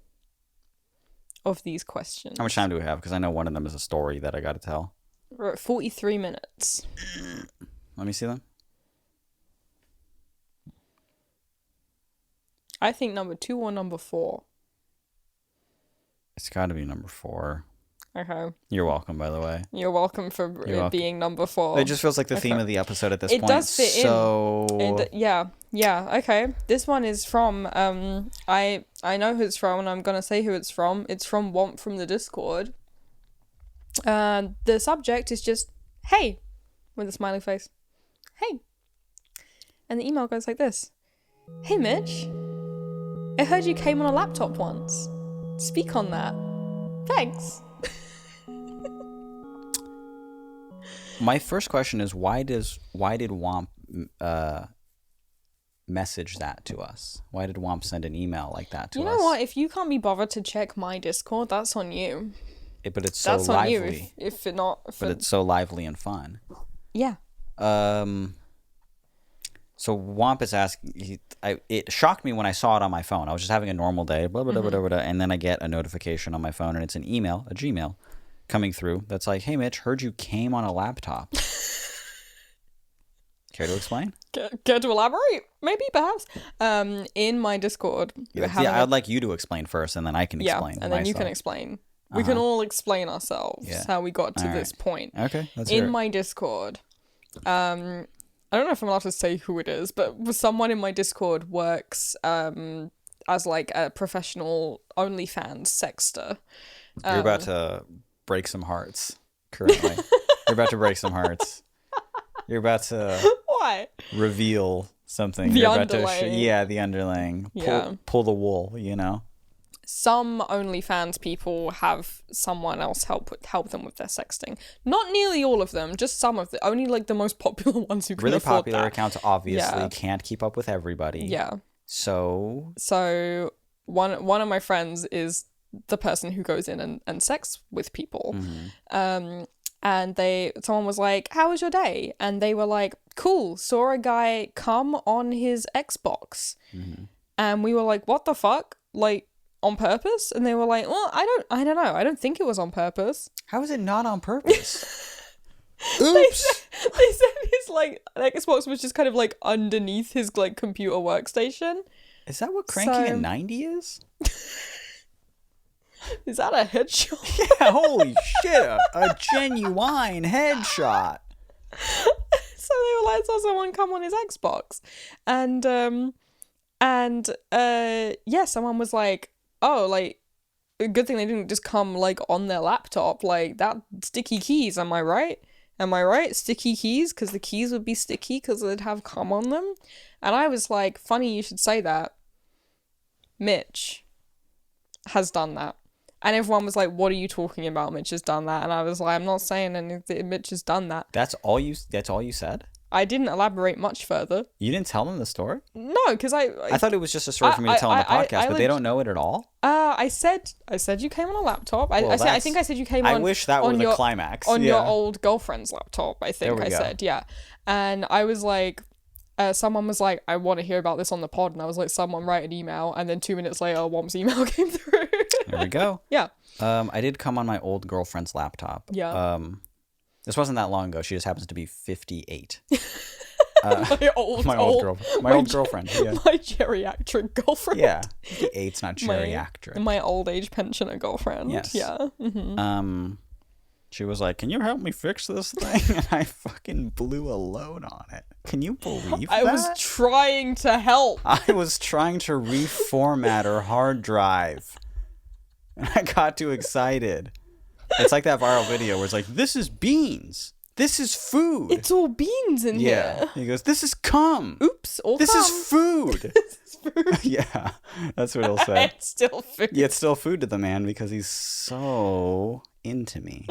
of these questions? How much time do we have? Because I know one of them is a story that I got to tell. We're at 43 minutes. Let me see them. I think number 2 or number 4. It's got to be number 4. Okay. You're welcome, by the way. You're welcome for it being number 4. It just feels like the theme of the episode at this point. It does fit in. Yeah. Okay. This one is from I know who it's from, and I'm gonna say who it's from. It's from Womp from the Discord. The subject is just hey, with a smiley face. Hey. And the email goes like this. Hey Mitch, I heard you came on a laptop once. Speak on that. Thanks. My first question is why did Womp message that to us? Why did Womp send an email like that to us? You know what? If you can't be bothered to check my Discord, that's on you. But it's so that's lively. on you. If it not. But it's so lively and fun. Yeah. So Womp is asking. It shocked me when I saw it on my phone. I was just having a normal day, blah blah blah blah blah, and then I get a notification on my phone, and it's an email, a Gmail, coming through that's like, "Hey Mitch, heard you came on a laptop." Care to explain? Care to elaborate? Maybe, perhaps. In my Discord, I'd like you to explain first, and then I can explain. And then myself. you can explain. We can all explain ourselves how we got to this point. Okay, let's in hear it. my Discord. I don't know if I'm allowed to say who it is, but someone in my Discord works as like a professional OnlyFans sexter. You're about to break some hearts currently. You're about to break some hearts. You're about to Why? reveal something. The You're underlaying. About to the underlaying. Pull the wool, you know? Some OnlyFans people have someone else help them with their sexting. Not nearly all of them, just some of them. Only like the most popular ones who can really afford popular that. accounts obviously can't keep up with everybody. Yeah. So one of my friends is the person who goes in and sex with people. Mm-hmm. And someone was like, "How was your day?" And they were like, "Cool, saw a guy come on his Xbox." Mm-hmm. And we were like, "What the fuck? Like, on purpose?" And they were like, "Well, I don't know. I don't think it was on purpose." How is it not on purpose? Oops. They said his like Xbox was just kind of like underneath his like computer workstation. Is that what cranking a 90 is? Is that a headshot? Yeah, holy shit, a genuine headshot. So they were like, saw someone come on his Xbox, and someone was like, "Oh, like, a good thing they didn't just come like on their laptop, like that sticky keys. Am I right? Am I right? Sticky keys, because the keys would be sticky because they'd have cum on them." And I was like, "Funny you should say that. Mitch has done that." And everyone was like, "What are you talking about? Mitch has done that." And I was like, "I'm not saying anything. Mitch has done that." That's all you said? I didn't elaborate much further. You didn't tell them the story? No, because I thought it was just a story for me to tell on the podcast, but they don't know it at all? I said you came on a laptop. I think I said you came on. I wish that were the climax. On your old girlfriend's laptop, I think I said, yeah. And I was like, someone was like, I want to hear about this on the pod. And I was like, someone write an email. And then 2 minutes later, Womp's email came through. There we go. Yeah. I did come on my old girlfriend's laptop. Yeah. This wasn't that long ago. She just happens to be 58. My old girlfriend. Yeah. My geriatric girlfriend. Yeah. 58's not geriatric. My old age pensioner girlfriend. Yes. Yeah. Mm-hmm. She was like, "Can you help me fix this thing?" And I fucking blew a load on it. Can you believe that? I was trying to help. I was trying to reformat her hard drive. And I got too excited. It's like that viral video where it's like, "This is beans. This is food. It's all beans in here." He goes, "This is cum. Oops, all This cum. is food." This is food. Yeah, that's what he'll say. It's still food. Yeah, it's still food to the man because he's so into me.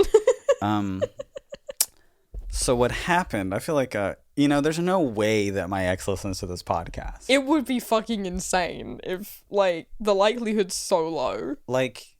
So what happened? I feel like, there's no way that my ex listens to this podcast. It would be fucking insane if, like, the likelihood's so low. Like,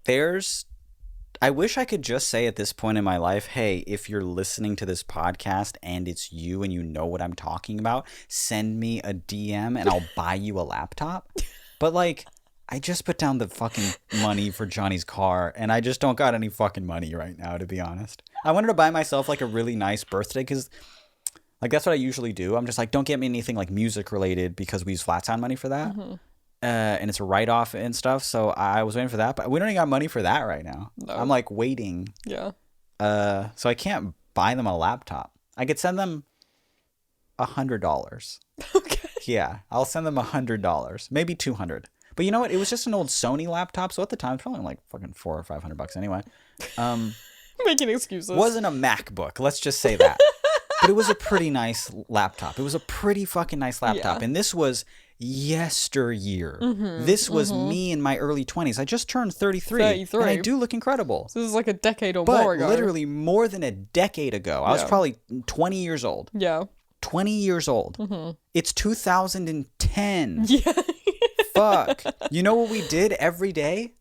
I wish I could just say at this point in my life, hey, if you're listening to this podcast and it's you and you know what I'm talking about, send me a DM and I'll buy you a laptop. But, like, I just put down the fucking money for Johnny's car and I just don't got any fucking money right now, to be honest. I wanted to buy myself, like, a really nice birthday because, like, that's what I usually do. I'm just like, don't get me anything, like, music related because we use flat sound money for that. Mm-hmm. And it's a write-off and stuff, so I was waiting for that, but we don't even got money for that right now. No. I'm, like, waiting. Yeah. So I can't buy them a laptop. I could send them $100. Okay. Yeah, I'll send them $100, maybe $200. But you know what? It was just an old Sony laptop, so at the time, it's probably like fucking $400 or $500 anyway. Making excuses. Wasn't a MacBook, let's just say that. But it was a pretty nice laptop. It was a pretty fucking nice laptop. Yeah. And this was yesteryear. Mm-hmm, this was me in my early 20s. I just turned 33. And I do look incredible. So this is like a decade or more ago. But literally more than a decade ago. I was probably 20 years old. Yeah. 20 years old. Mm-hmm. It's 2010. Yeah. Fuck. You know what we did every day?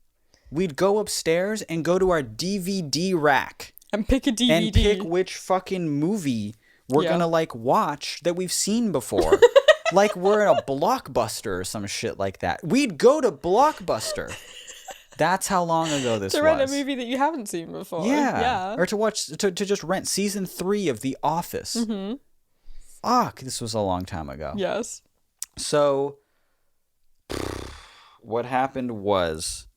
We'd go upstairs and go to our DVD rack. And pick a DVD. And pick which fucking movie we're gonna, like, watch that we've seen before. Like we're in a Blockbuster or some shit like that. We'd go to Blockbuster. That's how long ago this was. To rent a movie that you haven't seen before. Yeah. Or to just rent season 3 of The Office. Mm-hmm. Fuck, this was a long time ago. Yes. So, what happened was,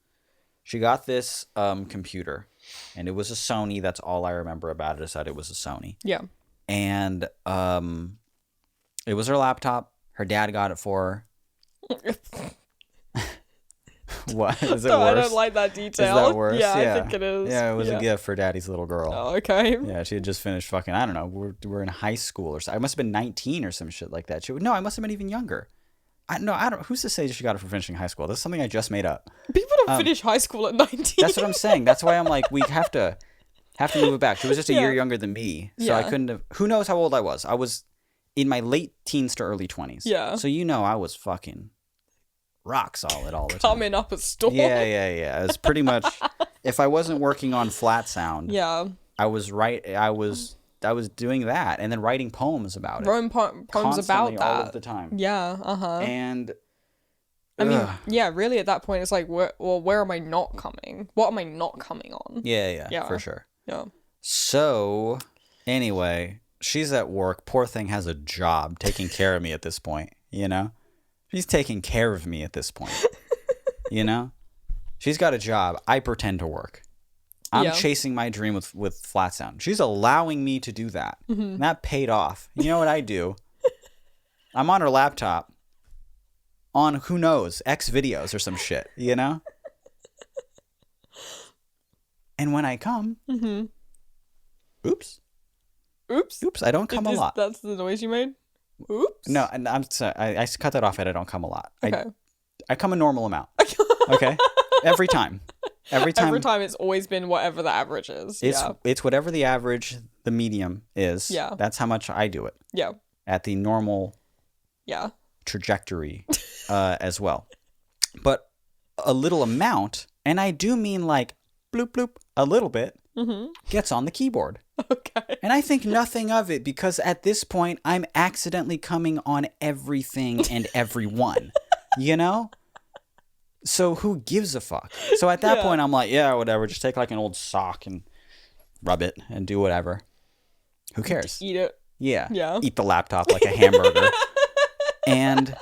she got this computer, and it was a Sony. That's all I remember about it, is that it was a Sony. Yeah. And it was her laptop. Her dad got it for her. What? Is it worse? I don't like that detail. Is that worse? Yeah, I think it is. Yeah, it was a gift for daddy's little girl. Oh, okay. Yeah, she had just finished fucking, I don't know, we're in high school or something. I must have been 19 or some shit like that. No, I must have been even younger. I don't. Who's to say she got it for finishing high school? This is something I just made up. People don't finish high school at 19. That's what I'm saying. That's why I'm like, we have to move it back. She was just a year younger than me, so I couldn't have. Who knows how old I was? I was in my late teens to early 20s. Yeah. So I was fucking rock solid all the time. Coming up a storm. Yeah. It was pretty much. If I wasn't working on flat sound, I was doing that and then writing poems about it. Writing poems about that all of the time. Yeah. And I mean, really at that point it's like, where am I not coming? What am I not coming on? Yeah, for sure. Yeah. So, anyway, she's at work. Poor thing has a job taking care of me at this point, She's taking care of me at this point, She's got a job. I pretend to work. I'm chasing my dream with flat sound. She's allowing me to do that. Mm-hmm. And that paid off. You know what I do? I'm on her laptop on, who knows, X videos or some shit, And when I come, oops, I don't come a lot. That's the noise you made? Oops. No, and I'm sorry. I cut that off and I don't come a lot. Okay. I come a normal amount. Okay? Every time. Every time it's always been whatever the average is. It's whatever the average, the medium is. Yeah. That's how much I do it. Yeah. At the normal trajectory as well. But a little amount, and I do mean like bloop bloop, a little bit, gets on the keyboard. Okay. And I think nothing of it, because at this point I'm accidentally coming on everything and everyone, you know? So who gives a fuck? So at that point I'm like, yeah, whatever, just take like an old sock and rub it and do whatever. Who cares? Eat it. Yeah. Yeah. Eat the laptop like a hamburger. And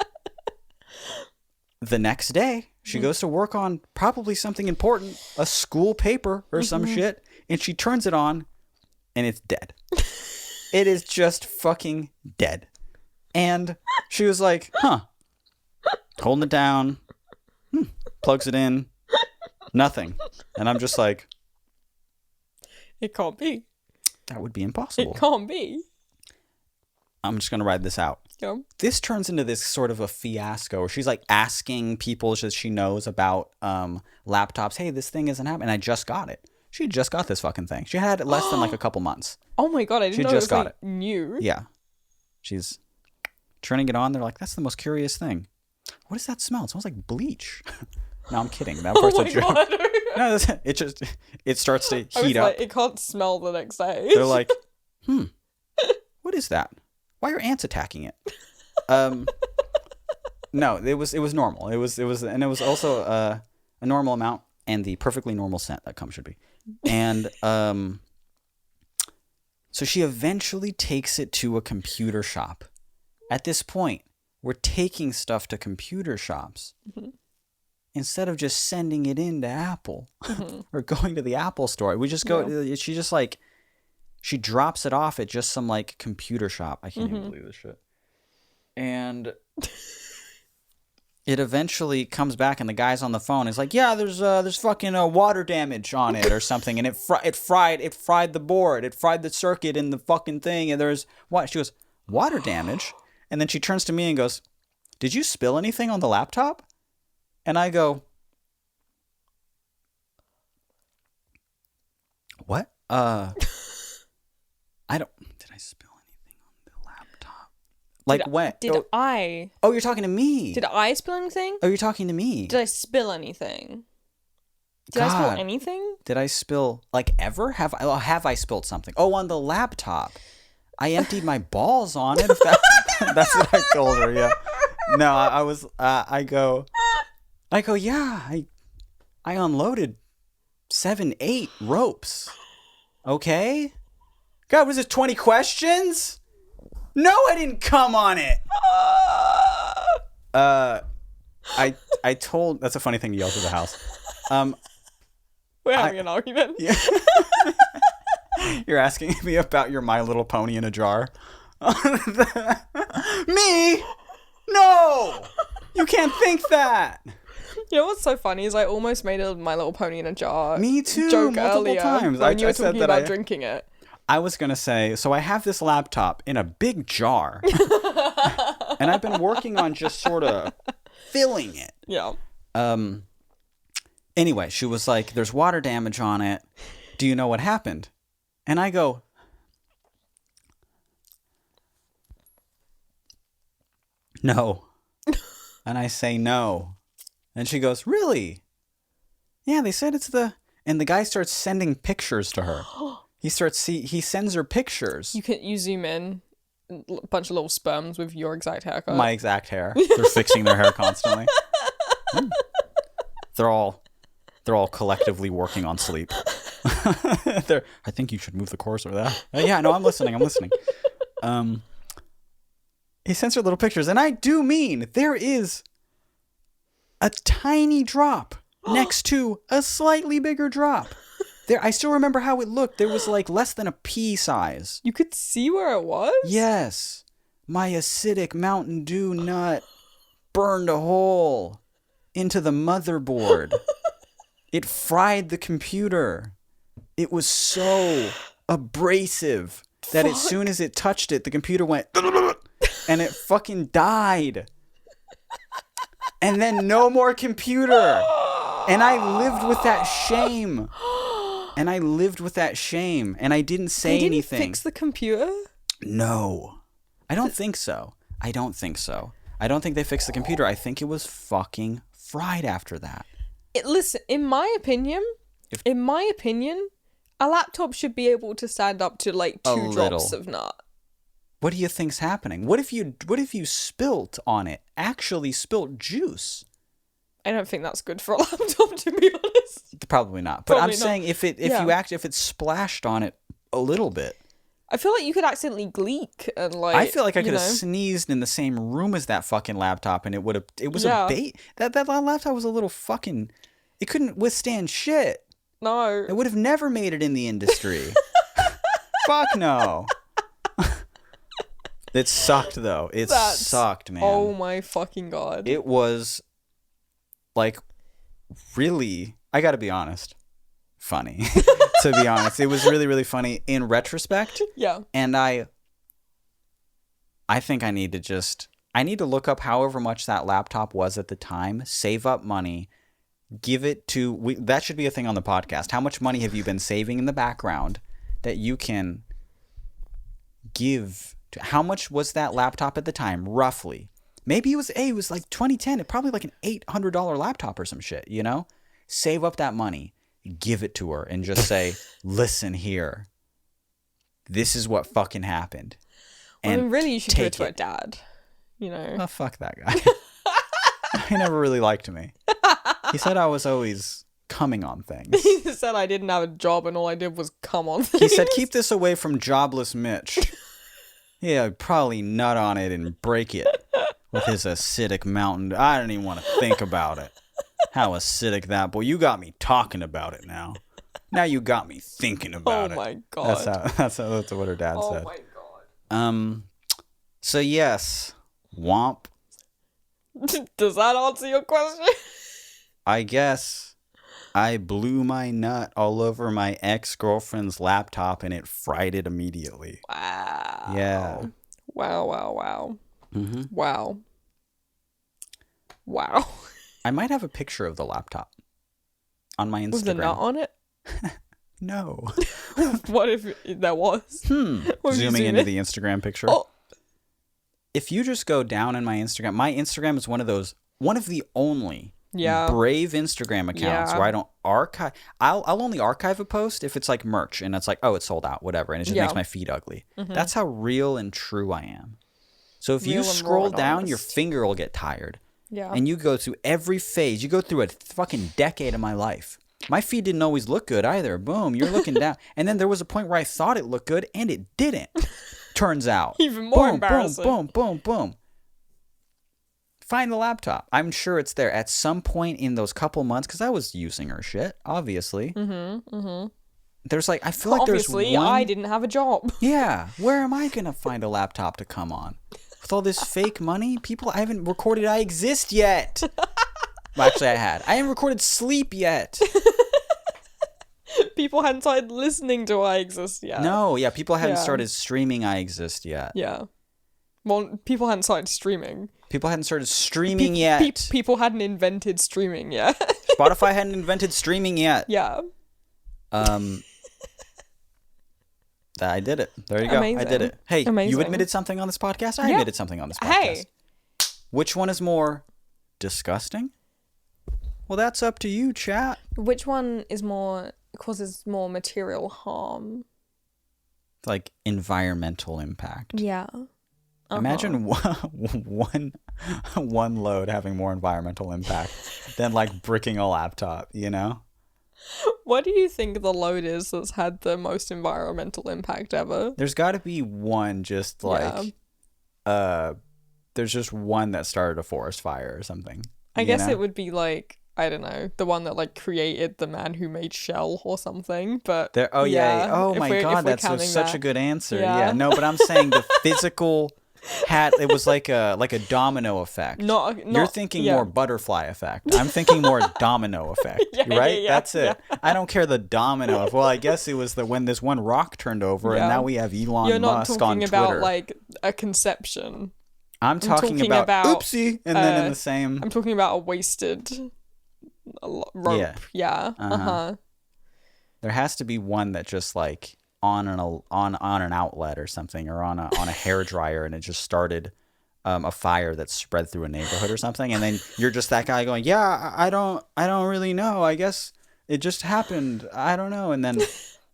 the next day, she goes to work on probably something important, a school paper or some shit, and she turns it on, and it's dead. It is just fucking dead. And she was like, huh. Holding it down, plugs it in, nothing. And I'm just like, it can't be. That would be impossible. It can't be. I'm just going to ride this out. Yeah. This turns into this sort of a fiasco where she's like asking people that she knows about laptops, hey, this thing isn't happening. And I just got it. She just got this fucking thing. She had it less than like a couple months. Oh my God, I didn't know it was like new. Yeah. She's turning it on. They're like, that's the most curious thing. What does that smell? It smells like bleach. No, I'm kidding. That part's a joke. No, it starts to heat up. Like, it can't smell the next day. They're like, what is that? Why are ants attacking it? No, it was normal. It was also a normal amount and the perfectly normal scent that should be. And so she eventually takes it to a computer shop. At this point, we're taking stuff to computer shops instead of just sending it into Apple or going to the Apple store. We just go. Yeah. She just like. She drops it off at just some like computer shop. I can't even believe this shit. And it eventually comes back, and the guy's on the phone. Is like, yeah, there's fucking water damage on it or something, and it fried the board, it fried the circuit in the fucking thing, and there's what? She goes, water damage, and then she turns to me and goes, did you spill anything on the laptop? And I go, what? Did I spill anything on the laptop? Like when? Oh, you're talking to me. Did I spill anything? Oh, you're talking to me. Did I spill anything? Did I spill anything? Did I spill, like, ever? Have I spilled something? Oh, on the laptop. I emptied my balls on it. That's what I told her, yeah. No, I go, yeah, I unloaded 7-8 ropes. Okay? God, was it 20 questions? No, I didn't come on it. I told, that's a funny thing to yell through the house. We're having an argument. Yeah. You're asking me about your My Little Pony in a jar. Me? No! You can't think that. You know what's so funny is I almost made a My Little Pony in a jar. Me too. Joke multiple earlier times. when you were talking about drinking it. I was going to say, so I have this laptop in a big jar. And I've been working on just sort of filling it. Yeah. Anyway, she was like, there's water damage on it. Do you know what happened? And I go, no. And I say no. And she goes, really? Yeah, they said it's the... And the guy starts sending pictures to her. He sends her pictures. You zoom in, a bunch of little sperms with your exact haircut. My exact hair. They're fixing their hair constantly. They're all collectively working on sleep. I think you should move the cursor of that. Yeah, no, I'm listening. He sends her little pictures, and I do mean there is a tiny drop next to a slightly bigger drop. I still remember how it looked. There was like less than a pea size. You could see where it was? Yes. My acidic Mountain Dew nut burned a hole into the motherboard. It fried the computer. It was so abrasive that as soon as it touched it, the computer went and it fucking died. And then no more computer. And I lived with that shame. And I didn't say They didn't anything. fix the computer? No. I don't think so. I don't think they fixed the computer. I think it was fucking fried after that. Listen, in my opinion, a laptop should be able to stand up to like 2 drops of nut. What do you think's happening? What if you spilt on it? Actually spilt juice? I don't think that's good for a laptop, to be honest. Probably not. But I'm saying if it splashed on it a little bit. I feel like you could accidentally leak and like. I feel like I could have sneezed in the same room as that fucking laptop, and it was a bait. That laptop was a little fucking. It couldn't withstand shit. No. It would have never made it in the industry. Fuck no. It sucked though. It sucked, man. Oh my fucking god. It was like really, I gotta be honest, funny. To be honest, it was really, really funny in retrospect. Yeah. And I think I need to look up however much that laptop was at the time, save up money, give it to, that should be a thing on the podcast. How much money have you been saving in the background that you can give to, how much was that laptop at the time, roughly? Maybe it was like 2010, probably like an $800 laptop or some shit, you know? Save up that money, give it to her, and just say, listen here, this is what fucking happened. And really, you should give it to her dad, you know? Well, fuck that guy. He never really liked me. He said I was always coming on things. He said I didn't have a job and all I did was come on things. He said, keep this away from jobless Mitch. Yeah, I'd probably nut on it and break it with his acidic mountain. I don't even want to think about it. How acidic that boy. You got me talking about it now. Now you got me thinking about it. Oh my god. That's what her dad said. Oh my god. So yes, womp. Does that answer your question? I guess I blew my nut all over my ex-girlfriend's laptop and it fried it immediately. Wow. Yeah. Wow. Mm-hmm. Wow. I might have a picture of the laptop on my Instagram. Was the nut on it? No. What if there was? Zooming into the Instagram picture. Oh. If you just go down in my Instagram is one of the only brave Instagram accounts where I don't archive. I'll only archive a post if it's like merch and it's like, oh, it's sold out, whatever, and it just makes my feed ugly. Mm-hmm. That's how real and true I am. So if you scroll down, your finger will get tired. Yeah. And you go through every phase. You go through a fucking decade of my life. My feed didn't always look good either. Boom, you're looking down. And then there was a point where I thought it looked good and it didn't. Turns out. Even more embarrassing. Boom. Find the laptop. I'm sure it's there at some point in those couple months because I was using her shit, obviously. There's like, I feel like obviously, I didn't have a job. Yeah. Where am I going to find a laptop to come on? With all this fake money? People, I haven't recorded I Exist yet. Well, actually, I haven't recorded Sleep yet. People hadn't started listening to I Exist yet. No, yeah, people hadn't started streaming I Exist yet. Yeah. Well, people hadn't started streaming. People hadn't started streaming yet. People hadn't invented streaming yet. Spotify hadn't invented streaming yet. Yeah. I did it. There you go. Amazing. I did it. Hey, Amazing. You admitted something on this podcast? I admitted something on this podcast. Hey. Which one is more disgusting? Well, that's up to you, chat. Which one causes more material harm? Like environmental impact. Yeah. Imagine one load having more environmental impact than like bricking a laptop, you know? What do you think the load is that's had the most environmental impact ever? There's got to be one just like, there's just one that started a forest fire or something. I guess it would be like, I don't know, the one that like created the man who made Shell or something. But oh my god, that's such a good answer. Yeah, no, but I'm saying the physical it was like a domino effect. You're thinking more butterfly effect. I'm thinking more domino effect. Right? That's it. Yeah. I don't care the domino. Well, I guess it was when this one rock turned over and now we have Elon Musk on Twitter. You're not talking about like a conception. I'm talking about oopsie and then in the same. I'm talking about a wasted rope. Yeah. Uh-huh. There has to be one that just like on an outlet or something, or on a hair dryer, and it just started a fire that spread through a neighborhood or something, and then you're just that guy going, yeah, I don't really know, I guess it just happened, I don't know, and then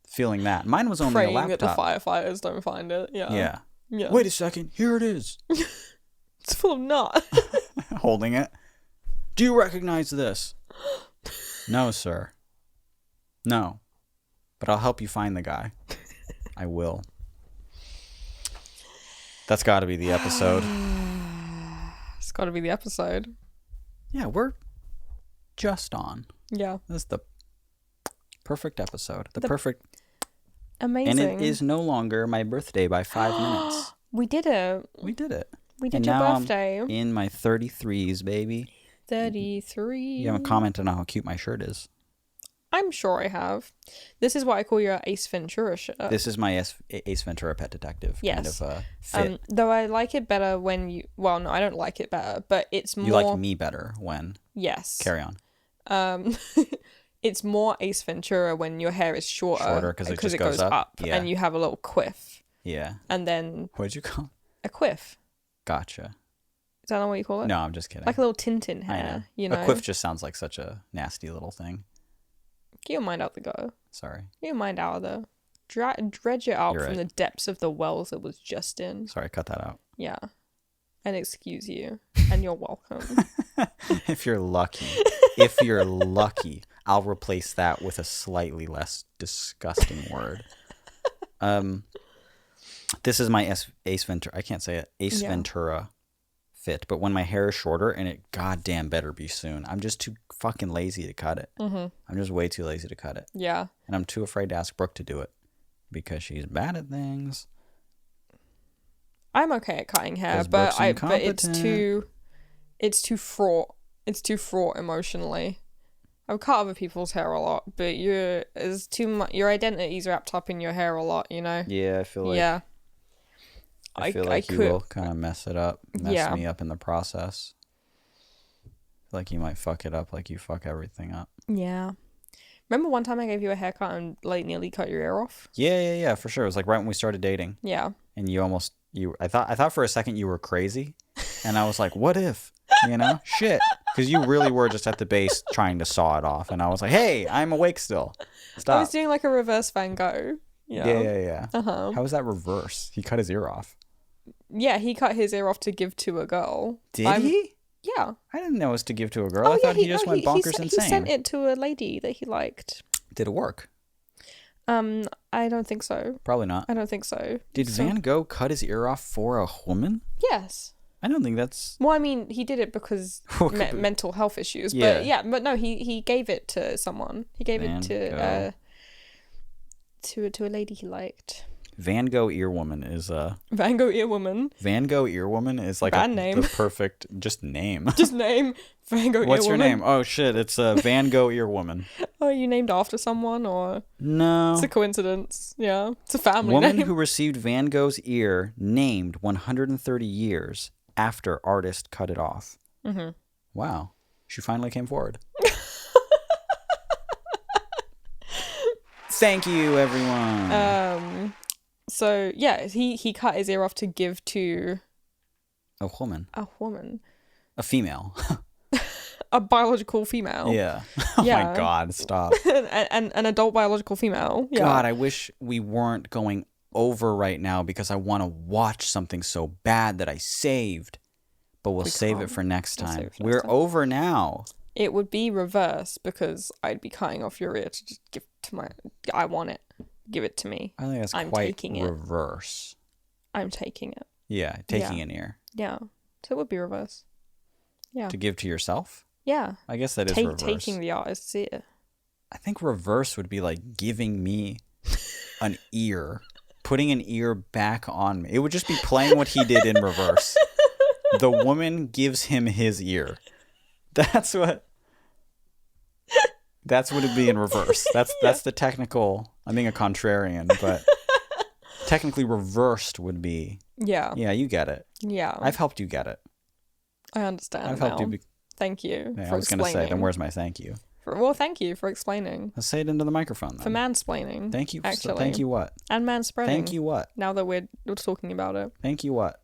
feeling that. Mine was only Praying a laptop. that the firefighters don't find it. Yeah. Wait a second, here it is. It's full of nut. Holding it. Do you recognize this? No, sir. No. But I'll help you find the guy. I will. That's got to be the episode. It's got to be the episode. Yeah, we're just on. Yeah. This is the perfect episode. The perfect. Amazing. And it is no longer my birthday by 5 minutes. We did it. We did it. We did and your now birthday. I'm in my 33s, baby. 33. You haven't commented on how cute my shirt is. I'm sure I have. This is what I call your Ace Ventura shirt. This is my Ace Ventura Pet Detective kind of fit. Though I like it better when you... Well, no, I don't like it better, but it's more... You like me better when... Yes. Carry on. It's more Ace Ventura when your hair is shorter because it just goes up. Yeah. And you have a little quiff. Yeah. And then... What'd you call it? A quiff. Gotcha. Is that not what you call it? No, I'm just kidding. Like a little Tintin hair, you know? A quiff just sounds like such a nasty little thing. Get your mind out the go. Sorry. Get your mind out of the... Dredge it out You're from right. the depths of the wells it was just in. Sorry, cut that out. Yeah. And excuse you. And you're welcome. If you're lucky, I'll replace that with a slightly less disgusting word. This is my Ace Ventura. I can't say it. Ace Ventura fit. But when my hair is shorter, and it goddamn better be soon, I'm just too fucking lazy to cut it. Mm-hmm. I'm just way too lazy to cut it. Yeah. And I'm too afraid to ask Brooke to do it because she's bad at things. I'm okay at cutting hair, but it's too fraught. It's too fraught emotionally. I've cut other people's hair a lot, but there's too much. Your identity's wrapped up in your hair a lot, you know. Yeah, I feel like. Yeah. I feel like you will kind of mess it up, mess me up in the process. Like you might fuck it up, like you fuck everything up. Yeah. Remember one time I gave you a haircut and like nearly cut your ear off? Yeah, for sure. It was like right when we started dating. Yeah. And I thought for a second you were crazy, and I was like, what if, shit, because you really were just at the base trying to saw it off, and I was like, hey, I'm awake still. Stop. I was doing like a reverse Van Gogh. Yeah. How was that reverse? He cut his ear off. Yeah, he cut his ear off to give to a girl. Did he? Yeah. I didn't know it was to give to a girl. I thought he just went bonkers insane. He sent it to a lady that he liked. Did it work? I don't think so. Probably not. I don't think so. Did Van Gogh cut his ear off for a woman? Yes. I don't think that's... Well, I mean, he did it because mental health issues. Yeah. But no, he gave it to someone. He gave it to a lady he liked. Van Gogh Earwoman is Van Gogh Earwoman. Van Gogh Earwoman is like band name. The perfect just name. Just name Van Gogh Earwoman. What's your name? Oh shit, it's Van Gogh Earwoman. Oh, you named after someone or? No. It's a coincidence. Yeah, it's a family Woman name. who received Van Gogh's ear named 130 years after artist cut it off. Mm-hmm. Wow, she finally came forward. Thank you, everyone. So yeah, he cut his ear off to give to a woman. A female. A biological female. Yeah. Oh my god, stop. An adult biological female. Yeah. God, I wish we weren't going over right now because I want to watch something so bad that I saved. But we'll save it for next time. We're over now. It would be reverse because I'd be cutting off your ear to just give to my... I want it. Give it to me. I think that's quite reverse. I'm taking it. Yeah, taking an ear. Yeah. So it would be reverse. Yeah. To give to yourself? Yeah. I guess that is reverse. Taking the artist's ear. I think reverse would be like giving me an ear. Putting an ear back on me. It would just be playing what he did in reverse. The woman gives him his ear. That's what it'd be in reverse. That's the technical. I'm being a contrarian, but technically reversed would be. Yeah. Yeah, you get it. Yeah. I've helped you get it. I understand. I've helped you Thank you Yeah, for I was going to explaining. say, then where's my thank you? Well, thank you for explaining. Let's say it into the microphone then. For mansplaining. Thank you. Actually. Thank you what? And manspreading. Thank you what? Now that we're talking about it. Thank you what?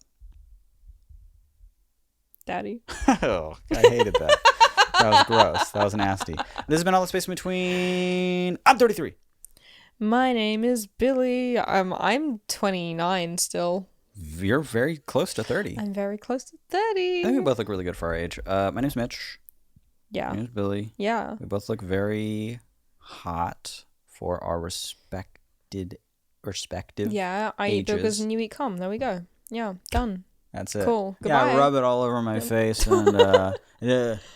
Daddy. Oh, I hated that. That was gross. That was nasty. This has been All the Space in Between. I'm 33. My name is Billy. I'm 29 still. You're very close to 30. I'm very close to 30. I think we both look really good for our age. My name's Mitch. Yeah. My name's Billy. Yeah. We both look very hot for our respective Yeah, I eat ages. boogers and you eat cum. There we go. Yeah, done. That's it. Cool. Yeah, Goodbye. I rub it all over my face. And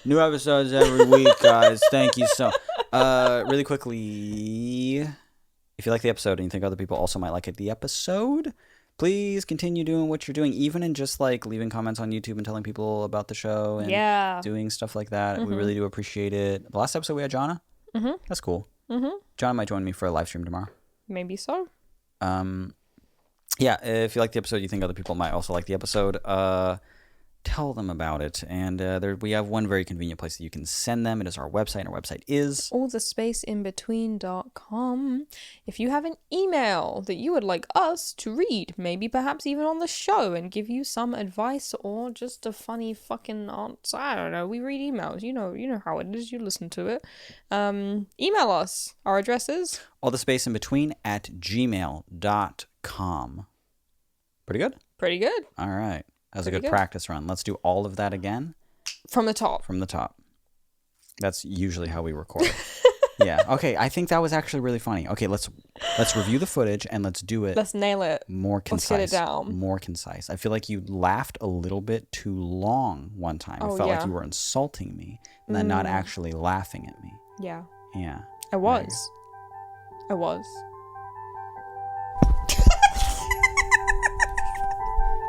new episodes every week, guys. Thank you so really quickly, if you like the episode and you think other people also might like the episode, please continue doing what you're doing, even in just like leaving comments on YouTube and telling people about the show and doing stuff like that. We really do appreciate it. The last episode we had Jonna. That's cool. Jonna might join me for a live stream tomorrow. Maybe so. Yeah, if you like the episode, you think other people might also like the episode, tell them about it. And we have one very convenient place that you can send them. It is our website, and our website is allthespaceinbetween.com. If you have an email that you would like us to read, maybe perhaps even on the show, and give you some advice or just a funny fucking answer, I don't know. We read emails. You know how it is. You listen to it. Email us. Our address is allthespaceinbetween@gmail.com. Pretty good? pretty good. All right. That was a Pretty good good. practice run. Let's do all of that again From the top. from the top. That's usually how we record. Yeah. Okay. I think that was actually really funny. Okay. Let's review the footage and let's do it Let's nail it. more concise. Let's get it down. More concise. I feel like you laughed a little bit too long one time. Oh, it felt like yeah. you were insulting me and then not actually laughing at me. Yeah. Yeah. I was. I was.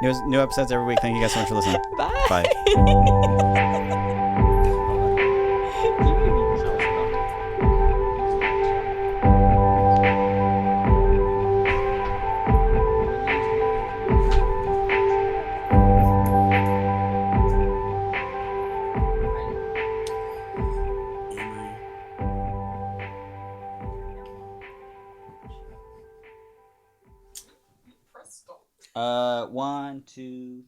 New episodes every week. Thank you guys so much for listening. Bye. Bye. One, two,